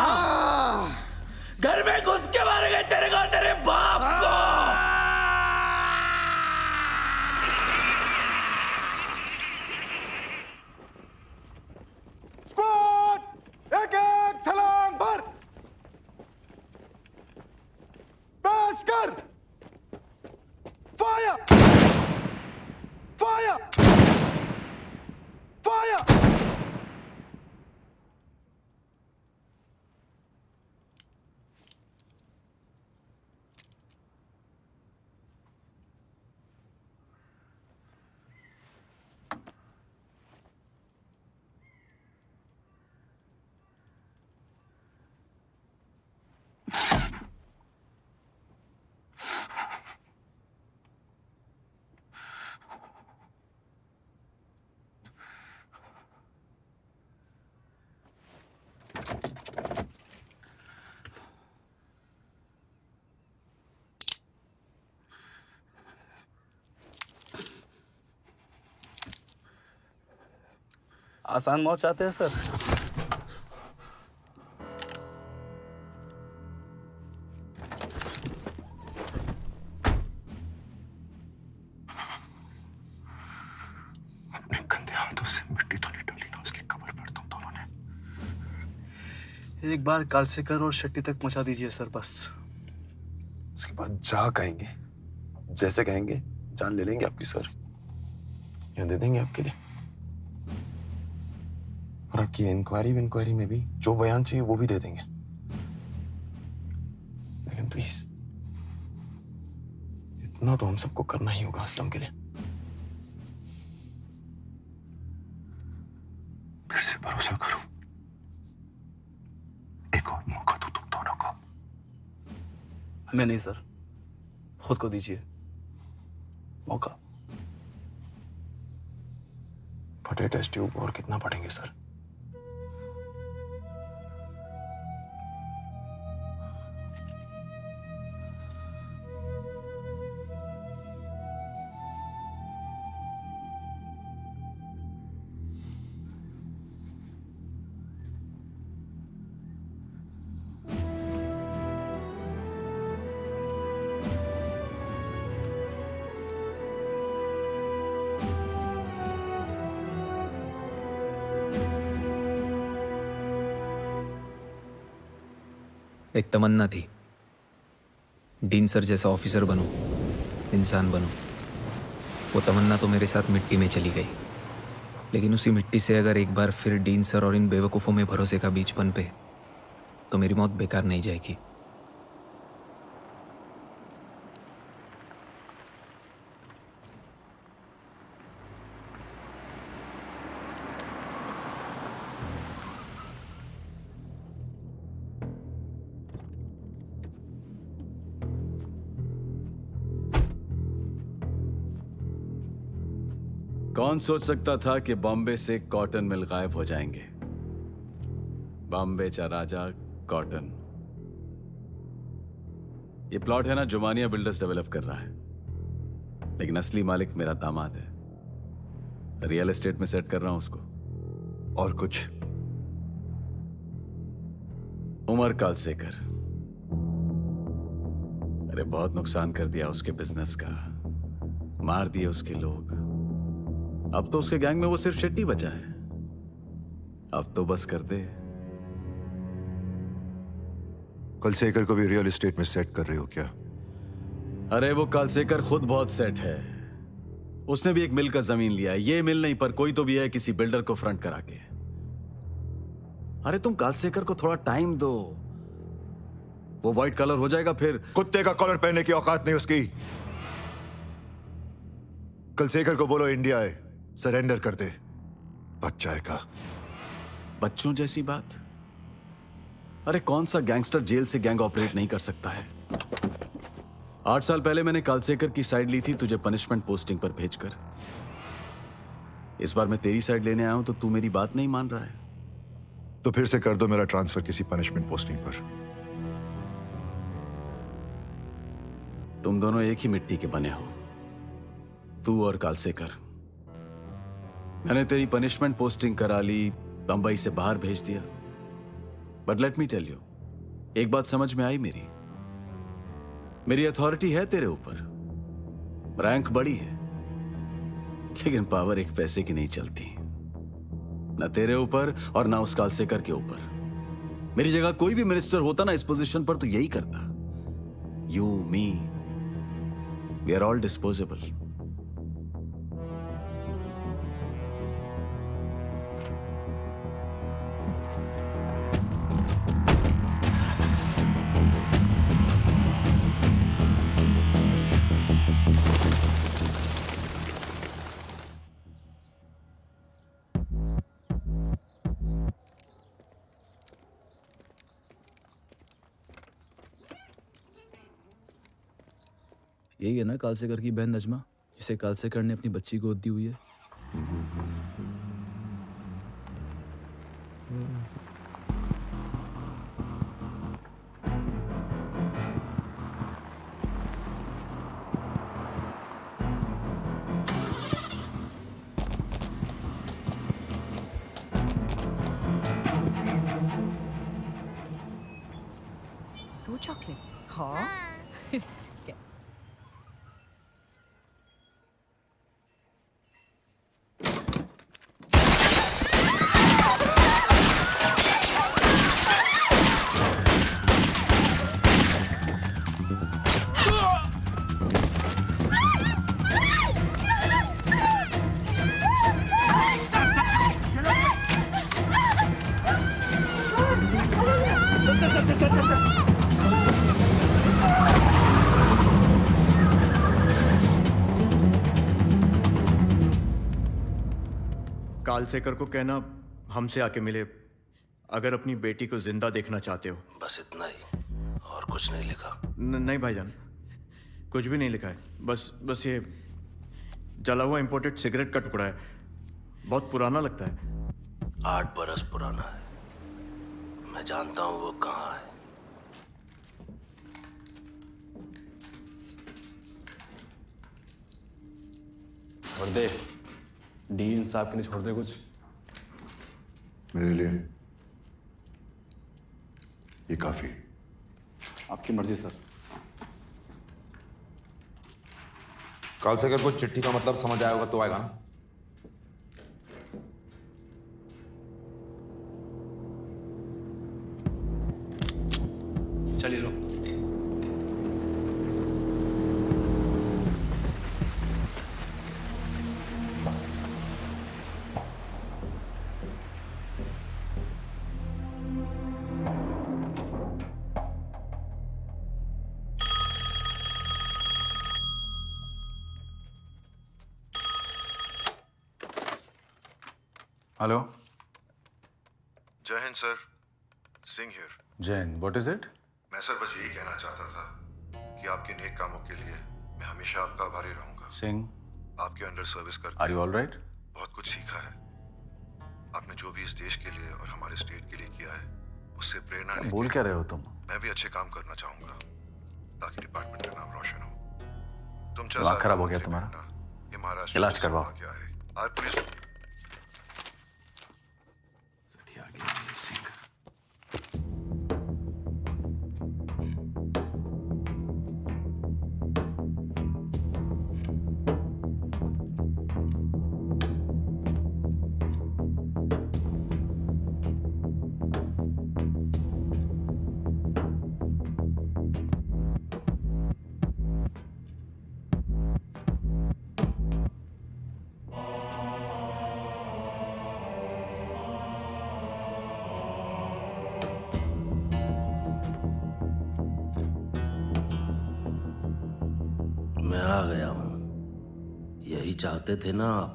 घर में घुस के मारेगा तेरे को, तेरे बाप को। आसान मौत चाहते हैं सर? अपने गंदे हाथों से मिट्टी तो नहीं डाली ना उसकी कब्र पर तुम दोनों ने। एक बार कालसेकर और शेट्टी तक पहुंचा दीजिए सर बस। उसके बाद जा कहेंगे, जैसे कहेंगे जान ले लेंगे आपकी सर, या दे देंगे आपके लिए। और आपकी इंक्वायरी में भी जो बयान चाहिए वो भी दे देंगे। लेकिन प्लीज इतना तो हम सबको करना ही होगा असलम के लिए। फिर से भरोसा करो, एक और मौका दो तुम दोनों को। हमें नहीं सर, खुद को दीजिए मौका। फटे टेस्ट ट्यूब और कितना पढ़ेंगे सर? एक तमन्ना थी, डीन सर जैसा ऑफिसर बनूं, इंसान बनूं। वो तमन्ना तो मेरे साथ मिट्टी में चली गई। लेकिन उसी मिट्टी से अगर एक बार फिर डीन सर और इन बेवकूफ़ों में भरोसे का बीज पनपे तो मेरी मौत बेकार नहीं जाएगी। कौन सोच सकता था कि बॉम्बे से कॉटन मिल गायब हो जाएंगे। बॉम्बे चा राजा कॉटन। ये प्लॉट है ना, जुमानिया बिल्डर्स डेवलप कर रहा है, लेकिन असली मालिक मेरा दामाद है। रियल एस्टेट में सेट कर रहा हूं उसको। और कुछ? उमर कालसेकर। अरे बहुत नुकसान कर दिया उसके बिजनेस का, मार दिए उसके लोग। अब तो उसके गैंग में वो सिर्फ शेट्टी बचा है। अब तो बस कर दे। कालसेकर को भी रियल एस्टेट में सेट कर रहे हो क्या? अरे वो कालसेकर खुद बहुत सेट है। उसने भी एक मिल का जमीन लिया है। ये मिल नहीं पर कोई तो भी है, किसी बिल्डर को फ्रंट करा के। अरे तुम कालसेकर को थोड़ा टाइम दो, वो व्हाइट कलर हो जाएगा फिर। कुत्ते का कॉलर पहनने की औकात नहीं उसकी। कालसेकर को बोलो इंडिया है, सरेंडर कर दे, बच जाएगा। बच्चों जैसी बात? अरे कौन सा गैंगस्टर जेल से गैंग ऑपरेट नहीं कर सकता है? 8 साल पहले मैंने कालसेकर की साइड ली थी तुझे पनिशमेंट पोस्टिंग पर भेजकर। इस बार मैं तेरी साइड लेने आया हूं तो तू मेरी बात नहीं मान रहा है। तो फिर से कर दो मेरा ट्रांसफर किसी पनिशमेंट पोस्टिंग पर। तुम दोनों एक ही मिट्टी के बने हो, तू और कालसेकर। मैंने तेरी पनिशमेंट पोस्टिंग करा ली, बंबई से बाहर भेज दिया। But let me tell you, एक बात समझ में आई मेरी अथॉरिटी है तेरे ऊपर, रैंक बड़ी है, लेकिन पावर एक पैसे की नहीं चलती। ना तेरे ऊपर और ना उस कालसेकर के ऊपर। मेरी जगह कोई भी मिनिस्टर होता ना इस पोजीशन पर तो यही करता। You, me, we are all disposable. यही है ना कालसेकर की बहन नजमा, जिसे कालसेकर ने अपनी बच्ची गोद दी हुई है। chocolate. हाँ. कालसेकर को कहना हमसे आके मिले अगर अपनी बेटी को जिंदा देखना चाहते हो। बस इतना ही, और कुछ नहीं लिखा। नहीं भाईजान, कुछ भी नहीं लिखा है। बस ये जला हुआ इंपोर्टेड सिगरेट का टुकड़ा है, बहुत पुराना लगता है। 8 बरस पुराना है। मैं जानता हूं वो कहाँ है। और दे डीन साहब के लिए छोड़ दे कुछ मेरे लिए ये काफी। आपकी मर्जी सर। कालसेकर को चिट्ठी का मतलब समझ आया होगा तो आएगा ना। चलिए लो। हेलो। जय Hind sir, Singh here. Jain, what is it? मैं सर बस यही कहना चाहता था कि आपके नेक कामों के लिए मैं हमेशा आपका आभारी रहूंगा। सिंह, आपके अंडर सर्विस कर आर यू ऑल राइट? बहुत कुछ सीखा है। आपने जो भी इस देश के लिए और हमारे स्टेट के लिए किया है उससे प्रेरणा लेके बोल क्या रहे हो तुम? मैं भी अच्छे काम करना चाहूंगा ताकि डिपार्टमेंट का नाम रोशन हो। तुम दिमाग खराब हो गया तुम्हारा? ये महाराष्ट्र इलाज करवाओ। क्या है आज पुलिस मैं आ गया हूं। यही चाहते थे ना आप?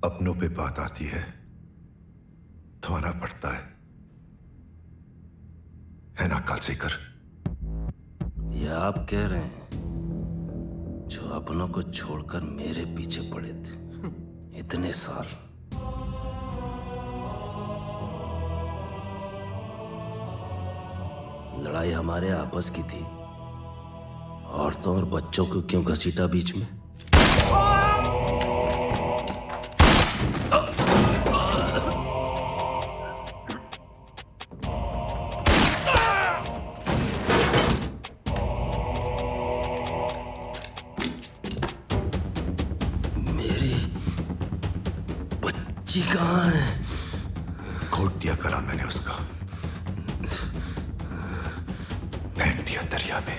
अपनों पे बात आती है तो आना पड़ता है ना कालसेकर? ये आप कह रहे हैं जो अपनों को छोड़कर मेरे पीछे पड़े थे इतने साल। लड़ाई हमारे आपस की थी। औरतों और बच्चों को क्यों घसीटा बीच में? मेरी बच्ची कहाँ है? घोट दिया गला मैंने उसका, फेंक दिया दरिया में।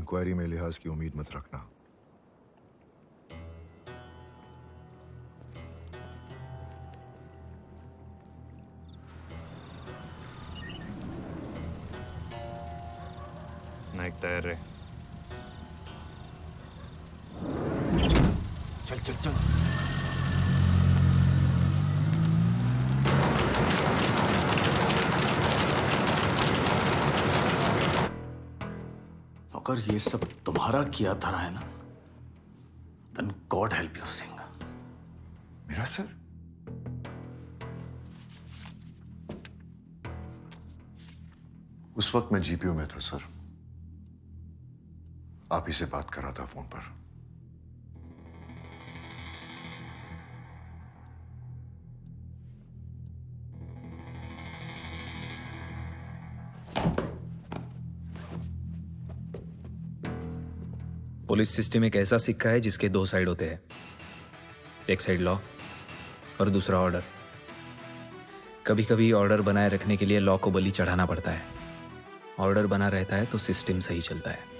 इंक्वायरी में लिहाज की उम्मीद मत रखना। नाइक तैयार रहे। चल चल चल। अगर ये सब तुम्हारा किया धरा है ना, then God help you, Singh. मेरा सर? उस वक्त मैं जीपीओ में था सर। आप ही से बात कर रहा था फोन पर। पुलिस सिस्टम एक ऐसा सिक्का है जिसके दो साइड होते हैं, एक साइड लॉ और दूसरा ऑर्डर। कभी कभी ऑर्डर बनाए रखने के लिए लॉ को बलि चढ़ाना पड़ता है। ऑर्डर बना रहता है तो सिस्टम सही चलता है।